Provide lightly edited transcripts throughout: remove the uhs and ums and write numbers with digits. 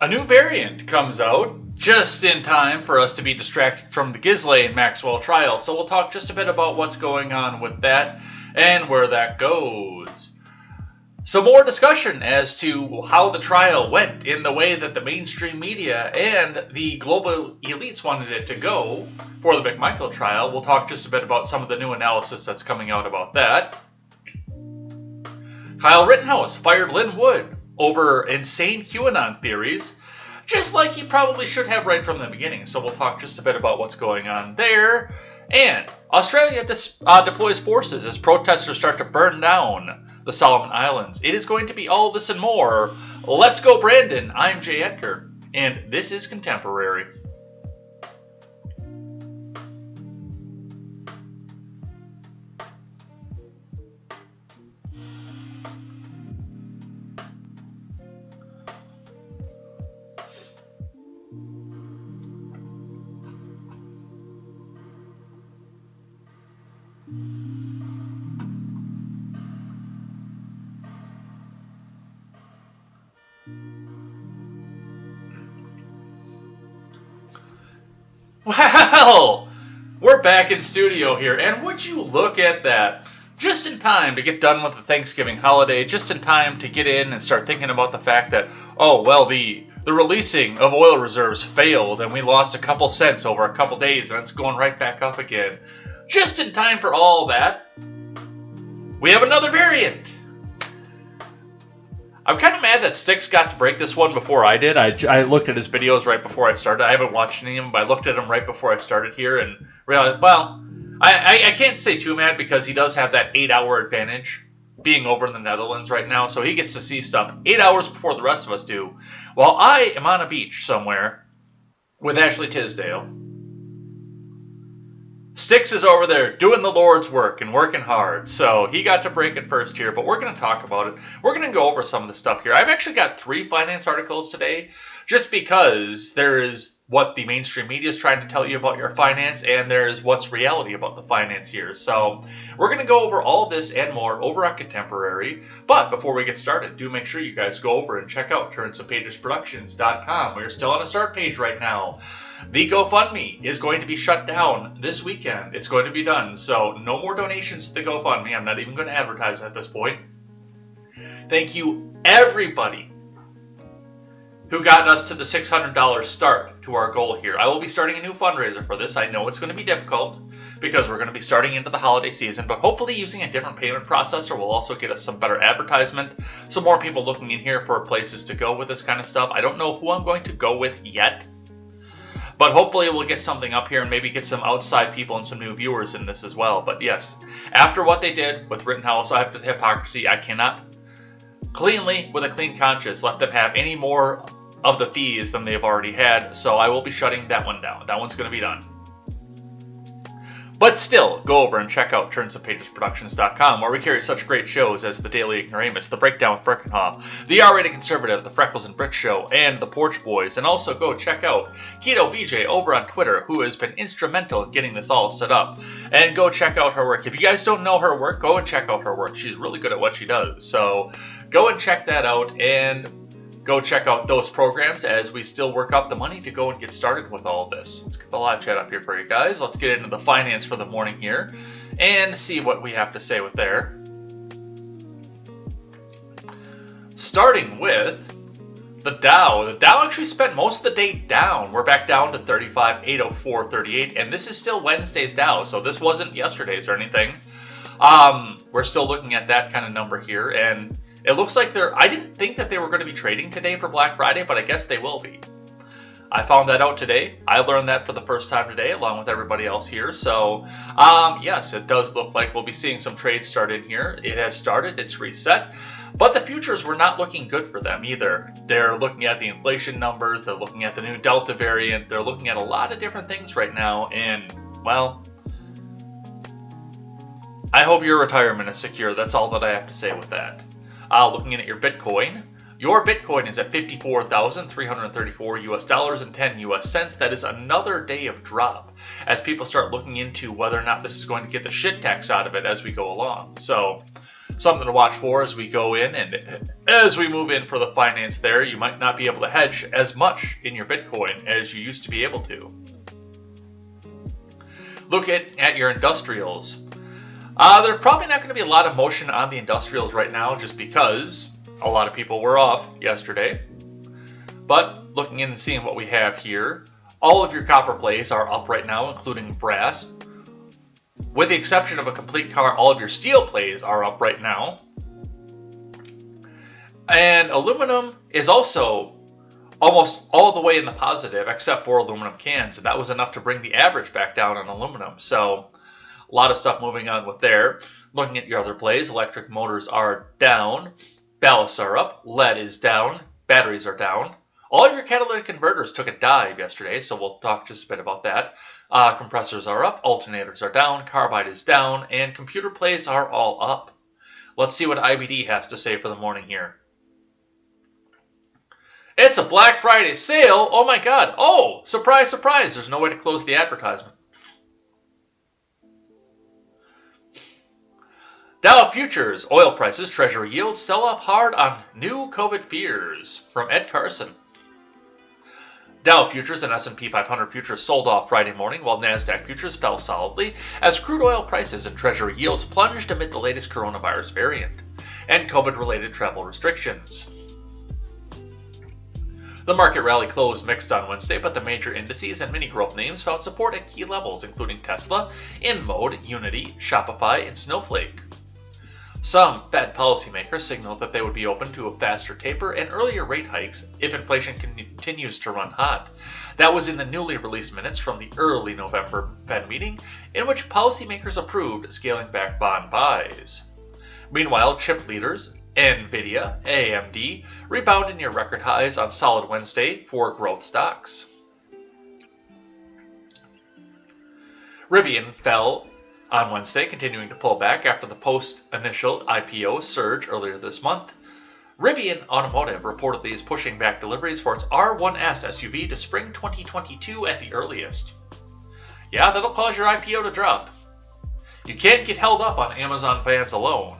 A new variant comes out just in time for us to be distracted from the Ghislaine Maxwell trial, so we'll talk just a bit about what's going on with that and where that goes. Some more discussion as to how the trial went in the way that the mainstream media and the global elites wanted it to go for the McMichael trial. We'll talk just a bit about some of the new analysis that's coming out about that. Kyle Rittenhouse fired Lynn Wood over insane QAnon theories, just like he probably should have right from the beginning. So we'll talk just a bit about what's going on there. And Australia deploys forces as protesters start to burn down the Solomon Islands. It is going to be all this and more. Let's go, Brandon. I'm Jay Edgar, and this is Contemporary. Well, we're back in studio here, and would you look at that? Just in time to get done with the Thanksgiving holiday, just in time to get in and start thinking about the fact that, oh, well, the releasing of oil reserves failed, and we lost a couple cents over a couple days, and it's going right back up again. Just in time for all that, we have another variant. I'm kind of mad that Styx got to break this one before I did. I looked at his videos right before I started. I haven't watched any of them, but I looked at them right before I started here and realized, well, I can't say too mad because he does have that 8-hour advantage being over in the Netherlands right now, so he gets to see stuff 8 hours before the rest of us do, while I am on a beach somewhere with Ashley Tisdale. Styx is over there doing the Lord's work and working hard, so he got to break it first here, but we're going to talk about it. We're going to go over some of the stuff here. I've actually got 3 finance articles today, just because there is what the mainstream media is trying to tell you about your finance, and there's what's reality about the finance here. So we're going to go over all this and more over on Contemporary, but before we get started, do make sure you guys go over and check out turnsofpagesproductions.com. We're still on a start page right now. The GoFundMe is going to be shut down this weekend. It's going to be done, so no more donations to the GoFundMe. I'm not even going to advertise at this point. Thank you, everybody who got us to the $600 start to our goal here. I will be starting a new fundraiser for this. I know it's going to be difficult because we're going to be starting into the holiday season, but hopefully using a different payment processor will also get us some better advertisement, some more people looking in here for places to go with this kind of stuff. I don't know who I'm going to go with yet, but hopefully we'll get something up here and maybe get some outside people and some new viewers in this as well. But yes, after what they did with Rittenhouse, I have the hypocrisy. I cannot cleanly, with a clean conscience, let them have any more of the fees than they've already had. So I will be shutting that one down. That one's going to be done. But still, go over and check out turnsofpagesproductions.com, where we carry such great shows as The Daily Ignoramus, The Breakdown with Birkenhoff, The R-Rated Conservative, The Freckles and Brit Show, and The Porch Boys. And also go check out Keto BJ over on Twitter, who has been instrumental in getting this all set up. And go check out her work. If you guys don't know her work, go and check out her work. She's really good at what she does. So go and check that out, and go check out those programs as we still work up the money to go and get started with all of this. Let's get the live chat up here for you guys. Let's get into the finance for the morning here and see what we have to say with there. Starting with the Dow. The Dow actually spent most of the day down. We're back down to 35,804.38, and this is still Wednesday's Dow, so this wasn't yesterday's or anything. We're still looking at that kind of number here, and it looks like I didn't think that they were going to be trading today for Black Friday, but I guess they will be. I found that out today. I learned that for the first time today, along with everybody else here. So, yes, it does look like we'll be seeing some trades start in here. It has started. It's reset. But the futures were not looking good for them either. They're looking at the inflation numbers. They're looking at the new Delta variant. They're looking at a lot of different things right now. And, well, I hope your retirement is secure. That's all that I have to say with that. Looking at your Bitcoin. Your Bitcoin is at $54,334 US dollars and 10 US cents. That is another day of drop as people start looking into whether or not this is going to get the shit tax out of it as we go along. So, something to watch for as we go in, and as we move in for the finance there, you might not be able to hedge as much in your Bitcoin as you used to be able to. Look at your industrials. There's probably not going to be a lot of motion on the industrials right now just because a lot of people were off yesterday. But looking in and seeing what we have here, all of your copper plays are up right now, including brass. With the exception of a complete car, all of your steel plays are up right now. And aluminum is also almost all the way in the positive, except for aluminum cans. And that was enough to bring the average back down on aluminum. So a lot of stuff moving on with there. Looking at your other plays, electric motors are down. Ballasts are up, lead is down, batteries are down. All of your catalytic converters took a dive yesterday, so we'll talk just a bit about that. Compressors are up, alternators are down, carbide is down, and computer plays are all up. Let's see what IBD has to say for the morning here. It's a Black Friday sale! Oh my god! Oh! Surprise, surprise! There's no way to close the advertisement. Dow futures, oil prices, treasury yields sell off hard on new COVID fears. From Ed Carson. Dow futures and S&P 500 futures sold off Friday morning, while NASDAQ futures fell solidly as crude oil prices and treasury yields plunged amid the latest coronavirus variant and COVID-related travel restrictions. The market rally closed mixed on Wednesday, but the major indices and mini growth names found support at key levels, including Tesla, InMode, Unity, Shopify, and Snowflake. Some Fed policymakers signaled that they would be open to a faster taper and earlier rate hikes if inflation continues to run hot. That was in the newly released minutes from the early November Fed meeting, in which policymakers approved scaling back bond buys. Meanwhile, chip leaders NVIDIA, AMD rebounded near record highs on solid Wednesday for growth stocks. Rivian fell on Wednesday, continuing to pull back after the post-initial IPO surge earlier this month. Rivian Automotive reportedly is pushing back deliveries for its R1S SUV to spring 2022 at the earliest. Yeah, that'll cause your IPO to drop. You can't get held up on Amazon vans alone.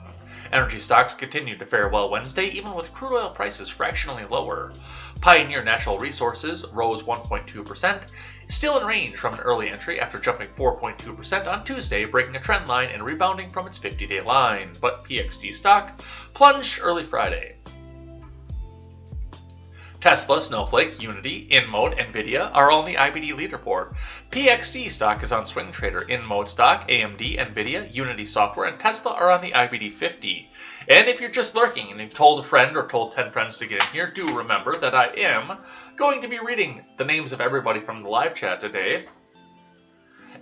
Energy stocks continued to fare well Wednesday, even with crude oil prices fractionally lower. Pioneer Natural Resources rose 1.2%, still in range from an early entry after jumping 4.2% on Tuesday, breaking a trend line and rebounding from its 50-day line. But PXT stock plunged early Friday. Tesla, Snowflake, Unity, InMode, NVIDIA are all on the IBD leaderboard. PXT stock is on swing trader. InMode stock, AMD, NVIDIA, Unity Software, and Tesla are on the IBD 50. And if you're just lurking and you've told a friend or told 10 friends to get in here, do remember that I am going to be reading the names of everybody from the live chat today.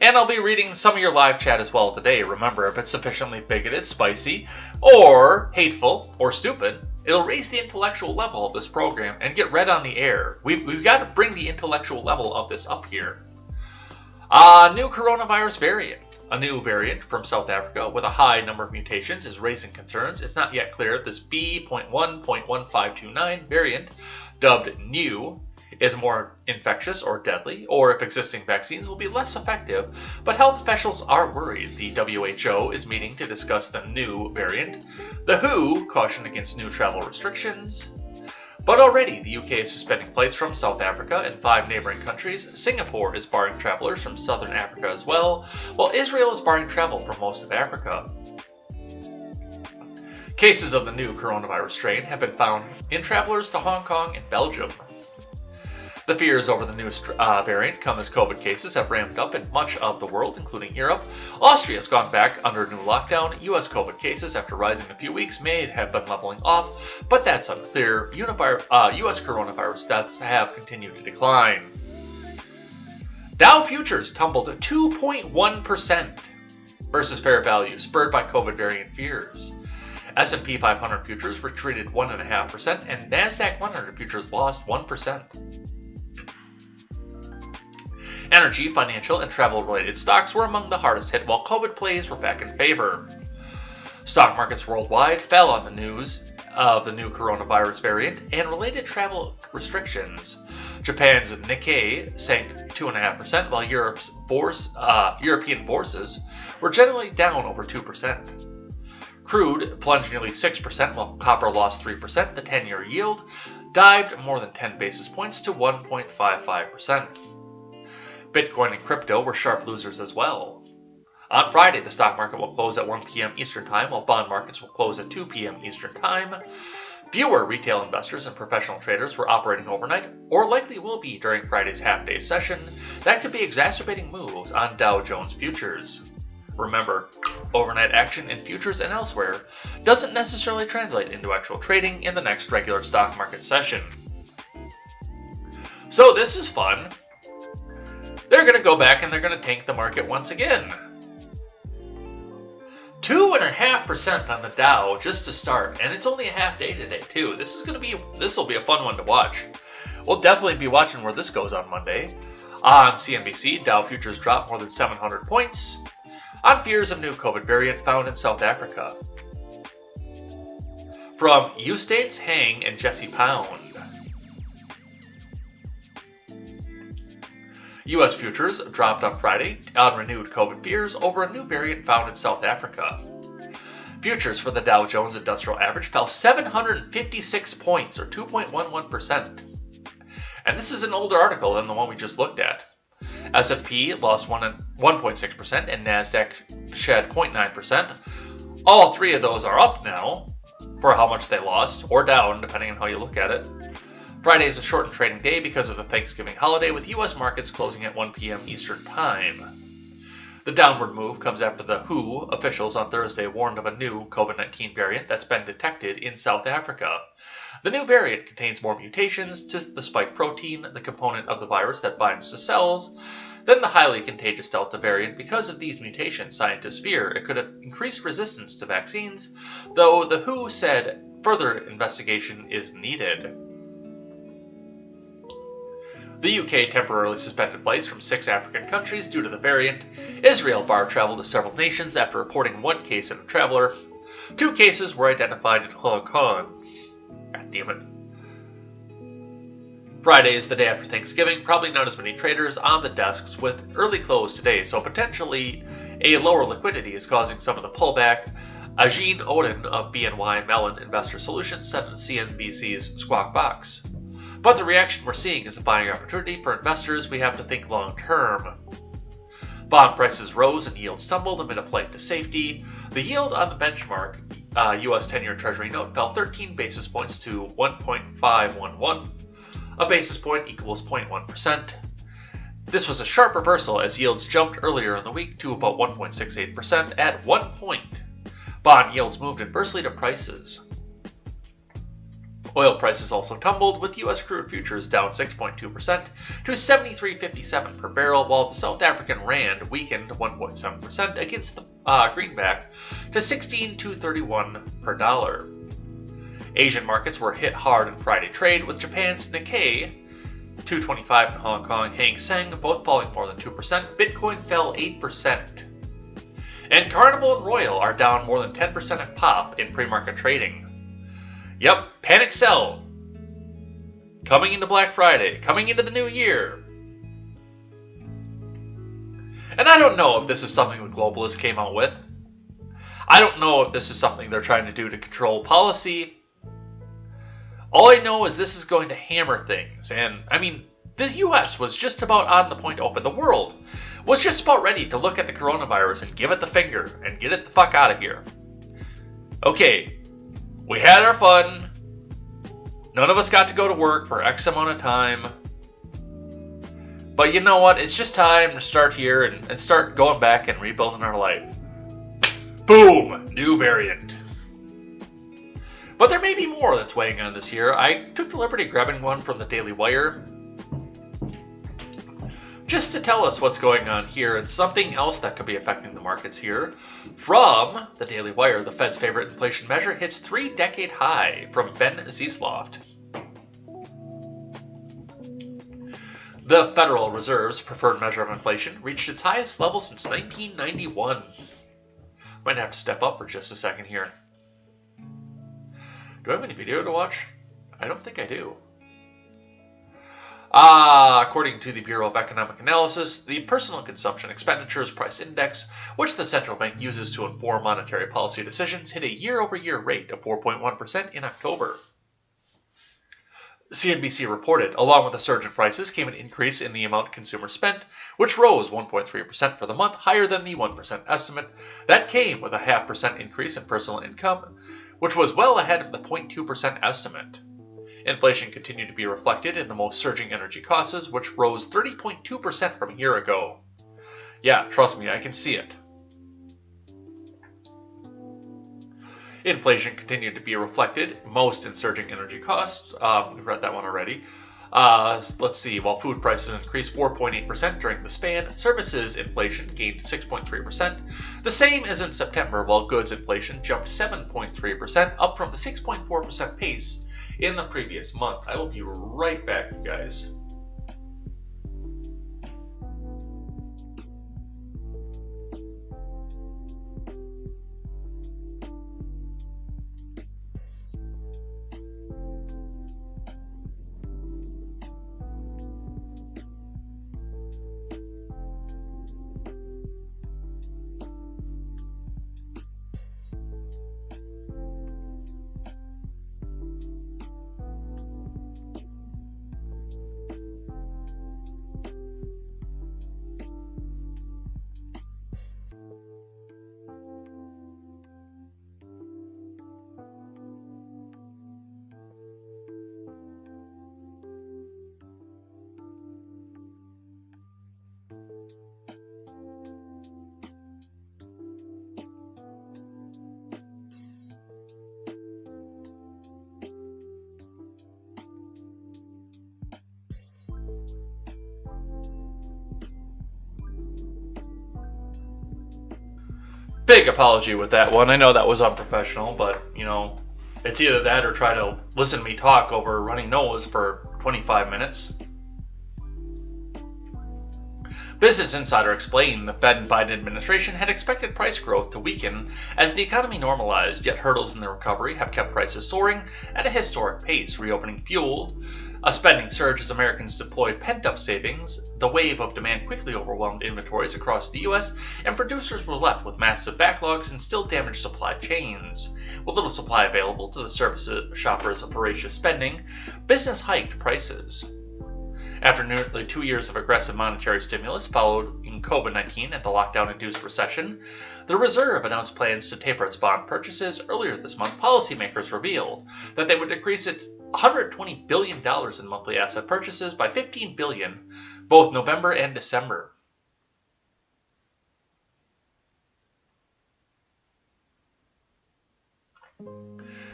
And I'll be reading some of your live chat as well today. Remember, if it's sufficiently bigoted, spicy, or hateful, or stupid, it'll raise the intellectual level of this program and get read on the air. We've got to bring the intellectual level of this up here. New coronavirus variant. A new variant from South Africa with a high number of mutations is raising concerns. It's not yet clear if this B.1.1529 variant, dubbed new, is more infectious or deadly, or if existing vaccines will be less effective, but health officials are worried. The WHO is meeting to discuss the new variant. The WHO cautioned against new travel restrictions. But already, the UK is suspending flights from South Africa and 5 neighboring countries. Singapore is barring travelers from Southern Africa as well, while Israel is barring travel from most of Africa. Cases of the new coronavirus strain have been found in travelers to Hong Kong and Belgium. The fears over the new variant come as COVID cases have ramped up in much of the world, including Europe. Austria has gone back under a new lockdown. U.S. COVID cases, after rising a few weeks, may have been leveling off, but that's unclear. U.S. coronavirus deaths have continued to decline. Dow futures tumbled 2.1% versus fair value, spurred by COVID variant fears. S&P 500 futures retreated 1.5%, and NASDAQ 100 futures lost 1%. Energy, financial, and travel-related stocks were among the hardest hit, while COVID plays were back in favor. Stock markets worldwide fell on the news of the new coronavirus variant and related travel restrictions. Japan's Nikkei sank 2.5%, while European bourses were generally down over 2%. Crude plunged nearly 6%, while copper lost 3%. The 10-year yield dived more than 10 basis points to 1.55%. Bitcoin and crypto were sharp losers as well. On Friday, the stock market will close at 1 p.m. Eastern Time, while bond markets will close at 2 p.m. Eastern Time. Fewer retail investors and professional traders were operating overnight, or likely will be during Friday's half-day session. That could be exacerbating moves on Dow Jones futures. Remember, overnight action in futures and elsewhere doesn't necessarily translate into actual trading in the next regular stock market session. So this is fun. They're going to go back and they're going to tank the market once again. 2.5% on the Dow just to start, and it's only a half day today too. This will be a fun one to watch. We'll definitely be watching where this goes on Monday. On CNBC, Dow futures dropped more than 700 points on fears of new COVID variant found in South Africa. From Eustace Hang and Jesse Pound. U.S. futures dropped on Friday on renewed COVID fears over a new variant found in South Africa. Futures for the Dow Jones Industrial Average fell 756 points, or 2.11%. And this is an older article than the one we just looked at. S&P lost 1.6% and NASDAQ shed 0.9%. All three of those are up now for how much they lost, or down, depending on how you look at it. Friday is a shortened trading day because of the Thanksgiving holiday, with U.S. markets closing at 1 p.m. Eastern Time. The downward move comes after the WHO officials on Thursday warned of a new COVID-19 variant that's been detected in South Africa. The new variant contains more mutations to the spike protein, the component of the virus that binds to cells, than the highly contagious Delta variant. Because of these mutations, scientists fear it could have increased resistance to vaccines, though the WHO said further investigation is needed. The UK temporarily suspended flights from 6 African countries due to the variant. Israel barred travel to several nations after reporting 1 case of a traveler. 2 cases were identified in Hong Kong. God damn it. Friday is the day after Thanksgiving, probably not as many traders on the desks with early close today, so potentially a lower liquidity is causing some of the pullback. Ajin Odin of BNY Mellon Investor Solutions said in CNBC's Squawk Box. But the reaction we're seeing is a buying opportunity for investors. We have to think long term. Bond prices rose and yields stumbled amid a flight to safety. The yield on the benchmark U.S. 10-year Treasury note fell 13 basis points to 1.511. A basis point equals 0.1%. This was a sharp reversal as yields jumped earlier in the week to about 1.68% at 1 point. Bond yields moved inversely to prices. Oil prices also tumbled, with U.S. crude futures down 6.2% to $73.57 per barrel, while the South African rand weakened 1.7% against the greenback to 16.231 per dollar. Asian markets were hit hard in Friday trade, with Japan's Nikkei 225 and Hong Kong Hang Seng both falling more than 2%. Bitcoin fell 8%. And Carnival and Royal are down more than 10% at pop in pre-market trading. Yep, panic sell. Coming into Black Friday, coming into the new year. And I don't know if this is something the globalists came out with. I don't know if this is something they're trying to do to control policy. All I know is this is going to hammer things. And, I mean, the US was just about on the point to open. The world was just about ready to look at the coronavirus and give it the finger and get it the fuck out of here. Okay. We had our fun. None of us got to go to work for X amount of time. But you know what? It's just time to start here and start going back and rebuilding our life. Boom! New variant. But there may be more that's weighing on this here. I took the liberty of grabbing one from the Daily Wire. Just to tell us what's going on here and something else that could be affecting the markets here, from the Daily Wire, the Fed's favorite inflation measure hits 3-decade high from Ben Ziesloft. The Federal Reserve's preferred measure of inflation reached its highest level since 1991. Might have to step up for just a second here. Do I have any video to watch? I don't think I do. According to the Bureau of Economic Analysis, the Personal Consumption Expenditures Price Index, which the central bank uses to inform monetary policy decisions, hit a year-over-year rate of 4.1% in October. CNBC reported, along with a surge in prices came an increase in the amount consumers spent, which rose 1.3% for the month, higher than the 1% estimate. That came with a 0.5% increase in personal income, which was well ahead of the 0.2% estimate. Inflation continued to be reflected in the most surging energy costs, which rose 30.2% from a year ago. Yeah, trust me, I can see it. Inflation continued to be reflected most in surging energy costs. We've read that one already. Let's see. While food prices increased 4.8% during the span, services inflation gained 6.3%. The same as in September, while goods inflation jumped 7.3%, up from the 6.4% pace in the previous month. I will be right back, you guys. Big apology with that one. I know that was unprofessional, but, it's either that or try to listen to me talk over a running nose for 25 minutes. Business Insider explained the Fed and Biden administration had expected price growth to weaken as the economy normalized, yet hurdles in the recovery have kept prices soaring at a historic pace, reopening fueled a spending surge as Americans deployed pent-up savings. The wave of demand quickly overwhelmed inventories across the U.S., and producers were left with massive backlogs and still damaged supply chains. With little supply available to the service shoppers of voracious spending, business hiked prices. After nearly 2 years of aggressive monetary stimulus following COVID-19 and the lockdown-induced recession, the Reserve announced plans to taper its bond purchases. Earlier this month, policymakers revealed that they would decrease its $120 billion in monthly asset purchases by $15 billion, both November and December.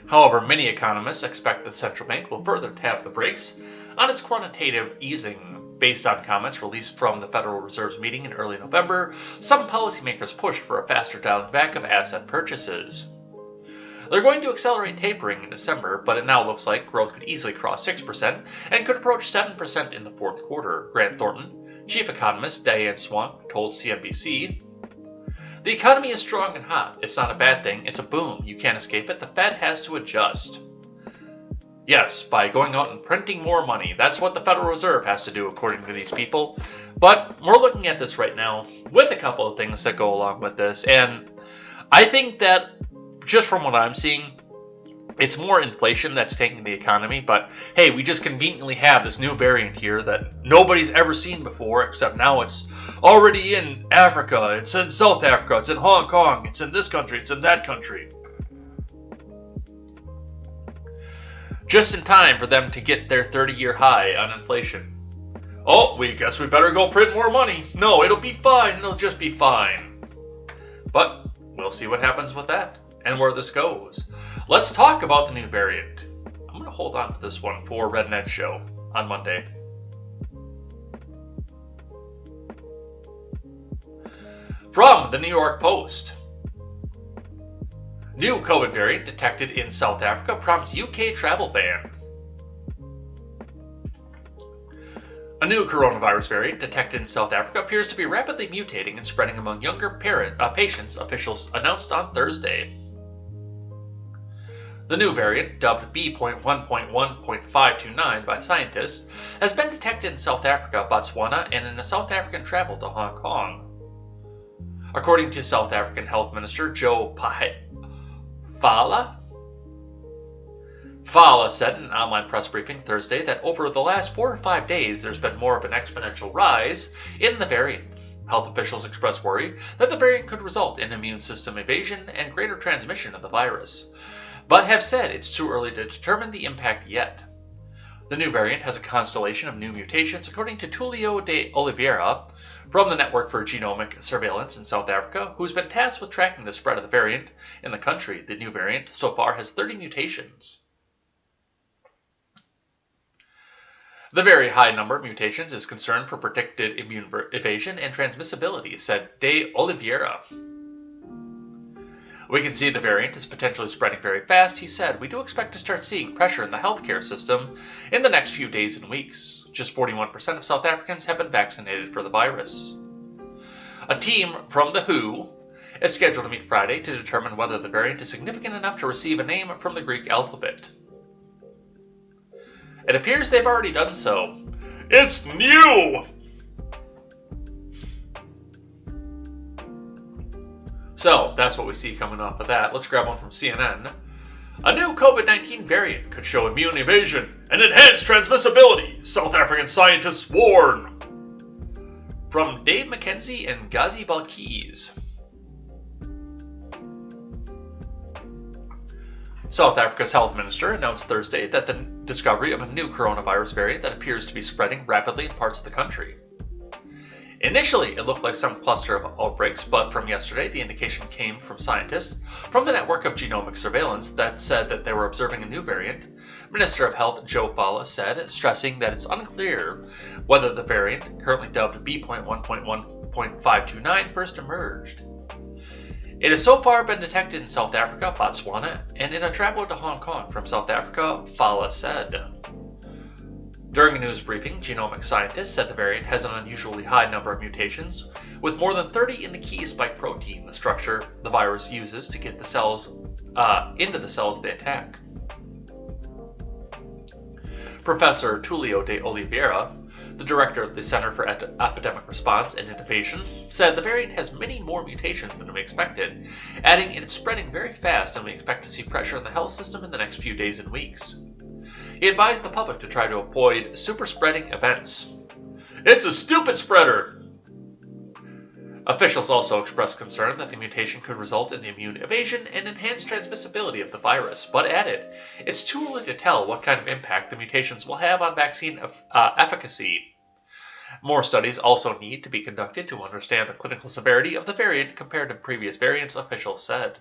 However, many economists expect the central bank will further tap the brakes on its quantitative easing. Based on comments released from the Federal Reserve's meeting in early November, some policymakers pushed for a faster dialing back of asset purchases. They're going to accelerate tapering in December, but it now looks like growth could easily cross 6% and could approach 7% in the fourth quarter. Grant Thornton, chief economist Diane Swamp, told CNBC, "The economy is strong and hot. It's not a bad thing. It's a boom. You can't escape it. The Fed has to adjust." Yes, by going out and printing more money. That's what the Federal Reserve has to do, according to these people. But we're looking at this right now with a couple of things that go along with this. And I think that, just from what I'm seeing, it's more inflation that's taking the economy. But hey, we just conveniently have this new variant here that nobody's ever seen before, except now it's already in Africa, it's in South Africa, it's in Hong Kong, it's in this country, it's in that country. Just in time for them to get their 30-year high on inflation. Oh, we guess we better go print more money. No, it'll be fine. It'll just be fine. But we'll see what happens with that and where this goes. Let's talk about the new variant. I'm going to hold on to this one for Red Ned Show on Monday. From the New York Post. New COVID variant detected in South Africa prompts UK travel ban. A new coronavirus variant detected in South Africa appears to be rapidly mutating and spreading among younger patients, officials announced on Thursday. The new variant, dubbed B.1.1.529 by scientists, has been detected in South Africa, Botswana, and in a South African travel to Hong Kong. According to South African Health Minister Joe Fala said in an online press briefing Thursday that over the last 4 or 5 days there's been more of an exponential rise in the variant. Health officials expressed worry that the variant could result in immune system evasion and greater transmission of the virus, but have said it's too early to determine the impact yet. The new variant has a constellation of new mutations, according to Tulio de Oliveira from the Network for Genomic Surveillance in South Africa, who's been tasked with tracking the spread of the variant in the country. The new variant so far has 30 mutations. The very high number of mutations is concern for predicted immune evasion and transmissibility, said De Oliveira. We can see the variant is potentially spreading very fast, he said. We do expect to start seeing pressure in the healthcare system in the next few days and weeks. Just 41% of South Africans have been vaccinated for the virus. A team from the WHO is scheduled to meet Friday to determine whether the variant is significant enough to receive a name from the Greek alphabet. It appears they've already done so. It's new! So, that's what we see coming off of that. Let's grab one from CNN. A new COVID-19 variant could show immune evasion and enhanced transmissibility, South African scientists warn. From Dave McKenzie and Ghazi Balkis. South Africa's health minister announced Thursday that the discovery of a new coronavirus variant that appears to be spreading rapidly in parts of the country. Initially, it looked like some cluster of outbreaks, but from yesterday, the indication came from scientists from the Network of Genomic Surveillance that said that they were observing a new variant. Minister of Health Joe Fala said, stressing that it's unclear whether the variant, currently dubbed B.1.1.529, first emerged. It has so far been detected in South Africa, Botswana, and in a traveler to Hong Kong from South Africa, Fala said. During a news briefing, genomic scientists said the variant has an unusually high number of mutations, with more than 30 in the key spike protein, the structure the virus uses to get the cells into the cells they attack. Professor Tulio de Oliveira, the director of the Center for Epidemic Response and Innovation, said the variant has many more mutations than we expected, adding it's spreading very fast and we expect to see pressure on the health system in the next few days and weeks. He advised the public to try to avoid super spreading events. It's a stupid spreader! Officials also expressed concern that the mutation could result in immune evasion and enhanced transmissibility of the virus, but added, it's too early to tell what kind of impact the mutations will have on vaccine efficacy. More studies also need to be conducted to understand the clinical severity of the variant compared to previous variants, officials said.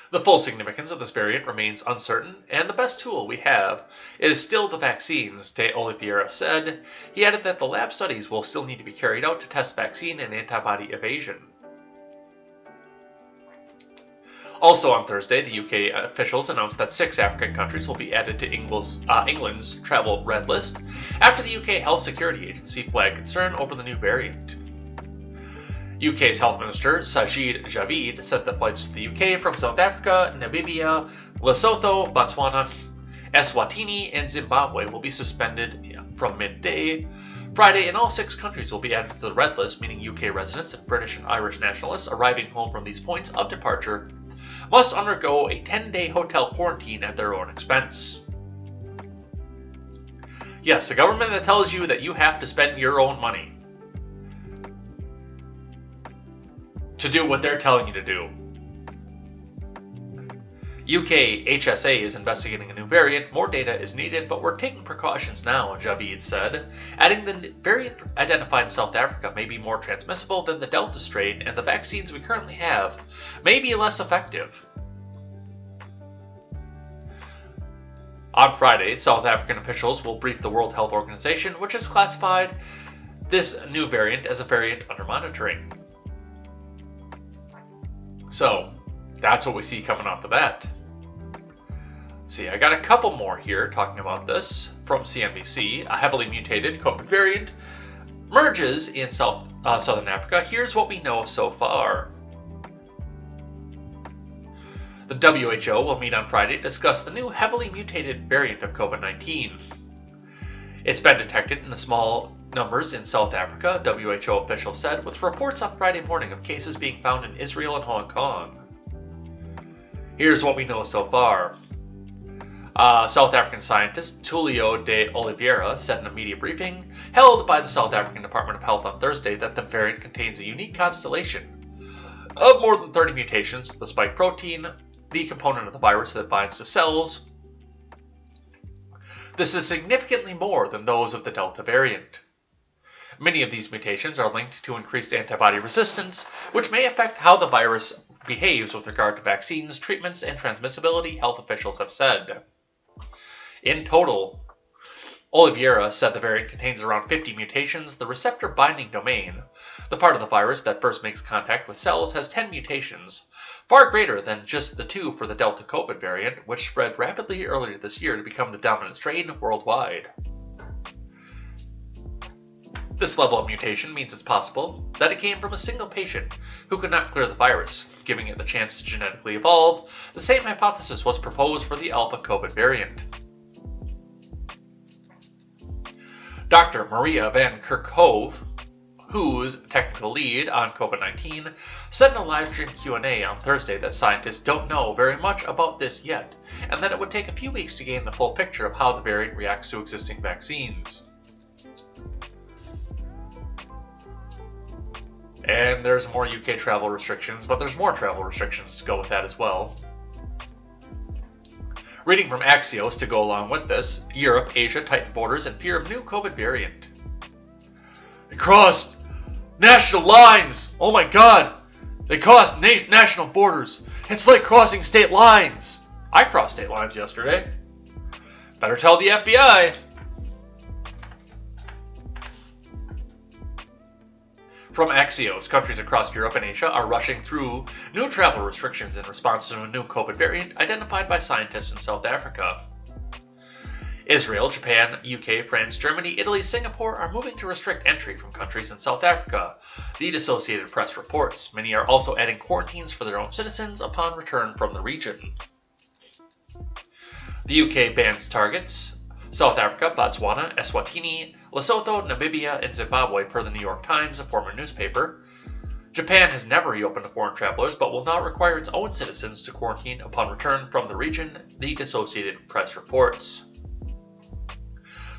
The full significance of this variant remains uncertain, and the best tool we have is still the vaccines, De Oliveira said. He added that the lab studies will still need to be carried out to test vaccine and antibody evasion. Also on Thursday, the UK officials announced that 6 African countries will be added to England's travel red list after the UK Health Security Agency flagged concern over the new variant. UK's Health Minister Sajid Javid said that flights to the UK from South Africa, Namibia, Lesotho, Botswana, Eswatini, and Zimbabwe will be suspended from midday Friday, and all 6 countries will be added to the red list, meaning UK residents and British and Irish nationalists arriving home from these points of departure must undergo a 10-day hotel quarantine at their own expense. Yes, a government that tells you that you have to spend your own money to do what they're telling you to do. UK HSA is investigating a new variant. More data is needed, but we're taking precautions now, Javid said, adding the variant identified in South Africa may be more transmissible than the Delta strain, and the vaccines we currently have may be less effective. On Friday, South African officials will brief the World Health Organization, which has classified this new variant as a variant under monitoring. So, that's what we see coming off of that. See, I got a couple more here talking about this from CNBC. A heavily mutated COVID variant emerges in Southern Africa. Here's what we know so far. The WHO will meet on Friday to discuss the new heavily mutated variant of COVID-19. It's been detected in the small numbers in South Africa, WHO officials said, with reports on Friday morning of cases being found in Israel and Hong Kong. Here's what we know so far. South African scientist Tulio de Oliveira said in a media briefing held by the South African Department of Health on Thursday that the variant contains a unique constellation of more than 30 mutations to the spike protein, the component of the virus that binds to cells. This is significantly more than those of the Delta variant. Many of these mutations are linked to increased antibody resistance, which may affect how the virus behaves with regard to vaccines, treatments, and transmissibility, health officials have said. In total, Oliveira said the variant contains around 50 mutations. The receptor binding domain, the part of the virus that first makes contact with cells, has 10 mutations, far greater than just the 2 for the Delta COVID variant, which spread rapidly earlier this year to become the dominant strain worldwide. This level of mutation means it's possible that it came from a single patient who could not clear the virus, giving it the chance to genetically evolve. The same hypothesis was proposed for the Alpha COVID variant. Dr. Maria van Kerkhove, who's technical lead on COVID-19, said in a live stream Q&A on Thursday that scientists don't know very much about this yet, and that it would take a few weeks to gain the full picture of how the variant reacts to existing vaccines. And there's more UK travel restrictions, but there's more travel restrictions to go with that as well. Reading from Axios to go along with this, Europe, Asia tighten borders in fear of new COVID variant. They crossed national lines! Oh my god! They crossed national borders! It's like crossing state lines! I crossed state lines yesterday. Better tell the FBI. From Axios, countries across Europe and Asia are rushing through new travel restrictions in response to a new COVID variant identified by scientists in South Africa. Israel, Japan, UK, France, Germany, Italy, Singapore are moving to restrict entry from countries in South Africa, the Associated Press reports. Many are also adding quarantines for their own citizens upon return from the region. The UK bans targets South Africa, Botswana, Eswatini, Lesotho, Namibia, and Zimbabwe, per the New York Times, a former newspaper. Japan has never reopened to foreign travelers, but will now require its own citizens to quarantine upon return from the region, the Associated Press reports.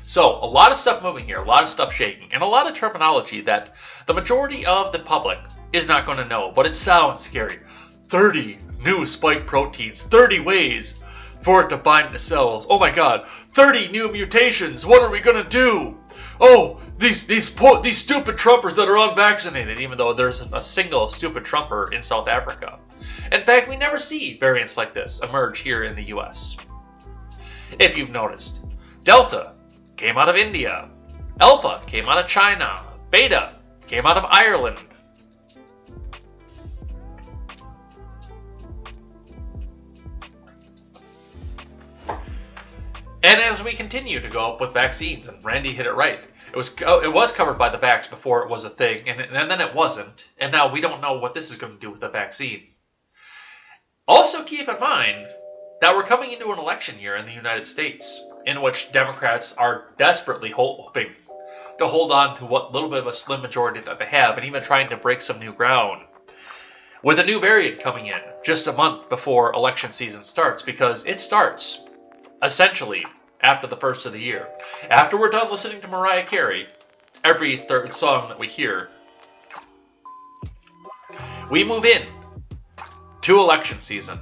So, a lot of stuff moving here, a lot of stuff shaking, and a lot of terminology that the majority of the public is not going to know, but it sounds scary. 30 new spike proteins, 30 ways for it to bind to cells. Oh my god, 30 new mutations, what are we going to do? Oh, these stupid Trumpers that are unvaccinated, even though there's a single stupid Trumper in South Africa. In fact, we never see variants like this emerge here in the US. If you've noticed, Delta came out of India, Alpha came out of China, Beta came out of Ireland. And as we continue to go up with vaccines, and Randy hit it right, it was covered by the vax before it was a thing, and then it wasn't, and now we don't know what this is going to do with the vaccine. Also keep in mind that we're coming into an election year in the United States, in which Democrats are desperately hoping to hold on to what little bit of a slim majority that they have, and even trying to break some new ground. With a new variant coming in just a month before election season starts, because it starts essentially after the first of the year. After we're done listening to Mariah Carey, every third song that we hear, we move in to election season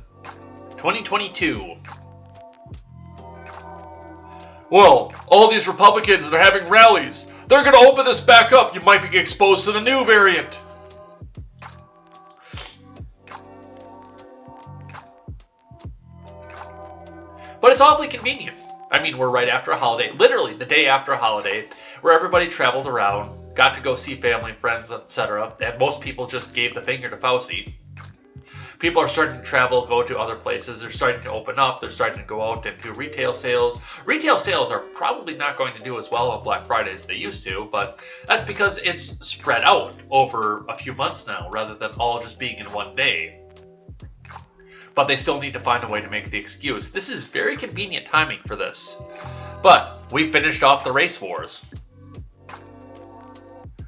2022. Well, all these Republicans that are having rallies, they're going to open this back up. You might be exposed to the new variant. But it's awfully convenient. I mean, we're right after a holiday, literally the day after a holiday, where everybody traveled around got to go see family, friends, etc. And most people just gave the finger to Fauci. People are starting to travel, go to other places. They're starting to open up. They're starting to go out and do retail sales. Retail sales are probably not going to do as well on Black Friday as they used to, but that's because it's spread out over a few months now rather than all just being in one day. But they still need to find a way to make the excuse. This is very convenient timing for this. But we finished off the race wars.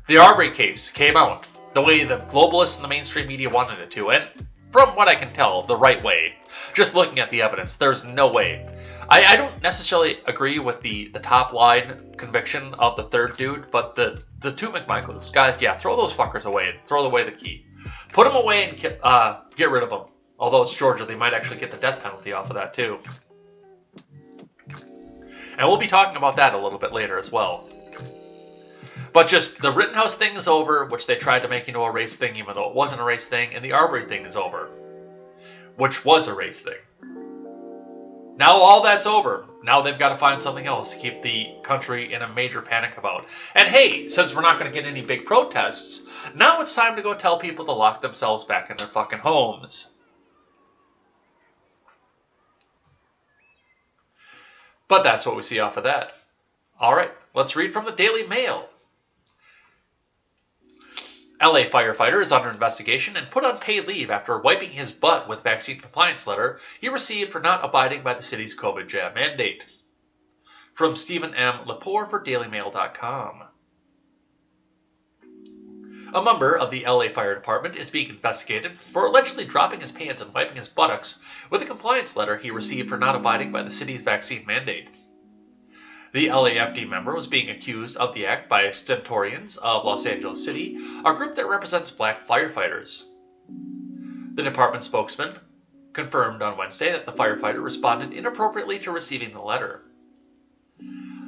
The Arbery case came out the way the globalists and the mainstream media wanted it to, and from what I can tell, the right way. Just looking at the evidence, there's no way. I don't necessarily agree with the top line conviction of the third dude, but the two McMichaels, guys, yeah, throw those fuckers away and throw away the key. Put them away and get rid of them. Although it's Georgia, they might actually get the death penalty off of that too. And we'll be talking about that a little bit later as well. But just the Rittenhouse thing is over, which they tried to make into a race thing, even though it wasn't a race thing, and the Arbery thing is over, which was a race thing. Now all that's over. Now they've got to find something else to keep the country in a major panic about. And hey, since we're not going to get any big protests, now it's time to go tell people to lock themselves back in their fucking homes. But that's what we see off of that. All right, let's read from the Daily Mail. LA firefighter is under investigation and put on paid leave after wiping his butt with vaccine compliance letter he received for not abiding by the city's COVID jab mandate. From Stephen M. Lepore for DailyMail.com. A member of the LA Fire Department is being investigated for allegedly dropping his pants and wiping his buttocks with a compliance letter he received for not abiding by the city's vaccine mandate. The LAFD member was being accused of the act by Stentorians of Los Angeles City, a group that represents black firefighters. The department spokesman confirmed on Wednesday that the firefighter responded inappropriately to receiving the letter.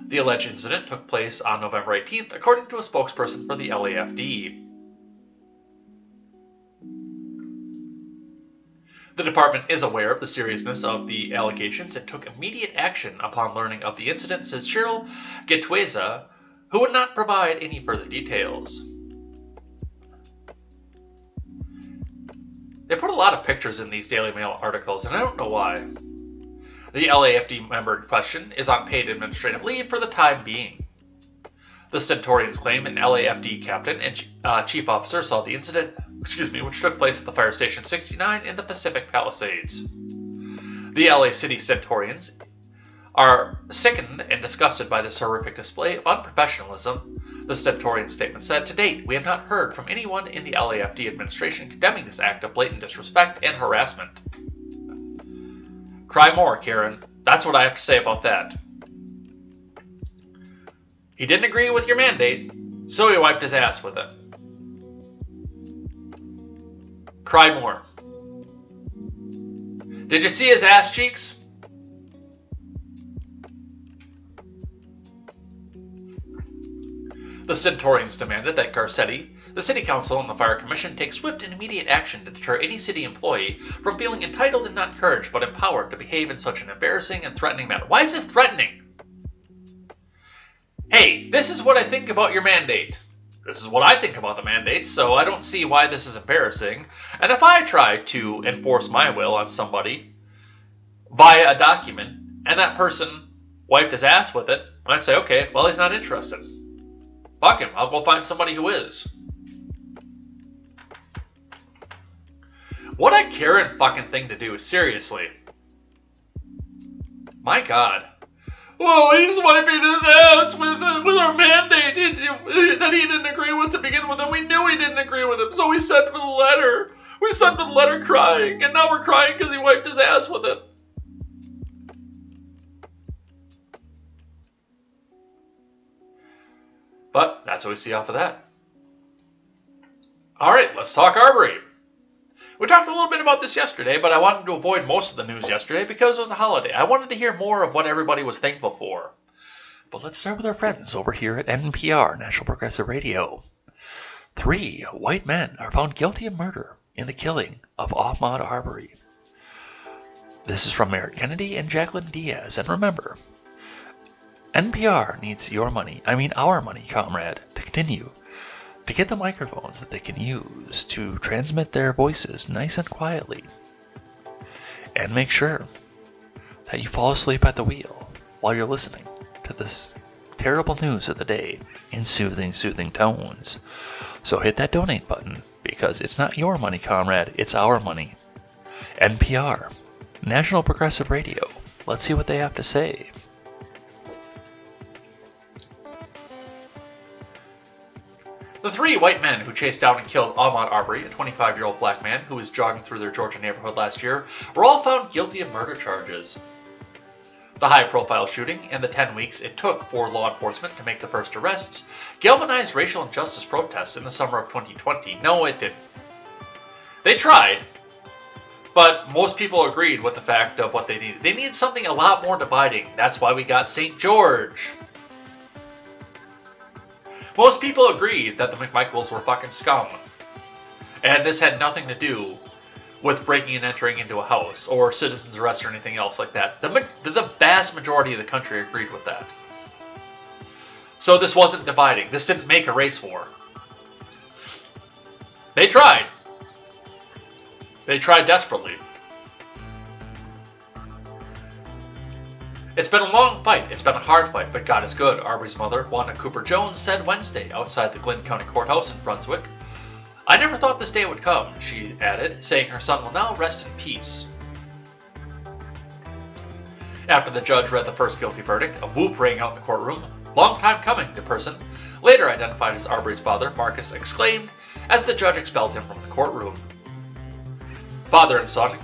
The alleged incident took place on November 18th, according to a spokesperson for the LAFD. The department is aware of the seriousness of the allegations and took immediate action upon learning of the incident, says Cheryl Getueza, who would not provide any further details. They put a lot of pictures in these Daily Mail articles, and I don't know why. The LAFD member in question is on paid administrative leave for the time being. The Stentorians claim an LAFD captain and chief officer saw the incident, which took place at the Fire Station 69 in the Pacific Palisades. The LA City Stentorians are sickened and disgusted by this horrific display of unprofessionalism, the Stentorian statement said. To date, we have not heard from anyone in the LAFD administration condemning this act of blatant disrespect and harassment. Cry more, Karen. That's what I have to say about that. He didn't agree with your mandate, so he wiped his ass with it. Cry more. Did you see his ass cheeks? The Stentorians demanded that Garcetti, the City Council, and the Fire Commission take swift and immediate action to deter any city employee from feeling entitled and not encouraged but empowered to behave in such an embarrassing and threatening manner. Why is this threatening? Hey, this is what I think about your mandate. This is what I think about the mandate, so I don't see why this is embarrassing. And if I try to enforce my will on somebody via a document, and that person wiped his ass with it, I'd say, okay, well, he's not interested. Fuck him, I'll go find somebody who is. What a Karen fucking thing to do, seriously. My God. Well, he's wiping his ass with our mandate that he didn't agree with to begin with, and we knew he didn't agree with him, so we sent the letter. We sent the letter crying, and now we're crying because he wiped his ass with it. But that's what we see off of that. All right, let's talk Arbery. We talked a little bit about this yesterday, but I wanted to avoid most of the news yesterday because it was a holiday. I wanted to hear more of what everybody was thankful for. But let's start with our friends over here at NPR, National Progressive Radio. 3 white men are found guilty of murder in the killing of Ahmaud Arbery. This is from Merritt Kennedy and Jacqueline Diaz. And remember, NPR needs your money, our money, comrade, to continue to get the microphones that they can use to transmit their voices nice and quietly. And make sure that you fall asleep at the wheel while you're listening to this terrible news of the day in soothing tones. So hit that donate button, because it's not your money, comrade, it's our money. NPR, National Progressive Radio. Let's see what they have to say. The three white men who chased down and killed Ahmaud Arbery, a 25-year-old black man who was jogging through their Georgia neighborhood last year, were all found guilty of murder charges. The high-profile shooting and the 10 weeks it took for law enforcement to make the first arrests galvanized racial injustice protests in the summer of 2020. No, it didn't. They tried, but most people agreed with the fact of what they needed. They needed something a lot more dividing. That's why we got St. George. Most people agreed that the McMichaels were fucking scum. And this had nothing to do with breaking and entering into a house, or citizen's arrest, or anything else like that. The vast majority of the country agreed with that. So this wasn't dividing. This didn't make a race war. They tried. They tried desperately. It's been a long fight. It's been a hard fight, but God is good, Arbery's mother, Wanda Cooper Jones, said Wednesday outside the Glynn County Courthouse in Brunswick. I never thought this day would come, she added, saying her son will now rest in peace. After the judge read the first guilty verdict, a whoop rang out in the courtroom. Long time coming, the person, later identified as Arbery's father, Marcus, exclaimed as the judge expelled him from the courtroom. Father and son,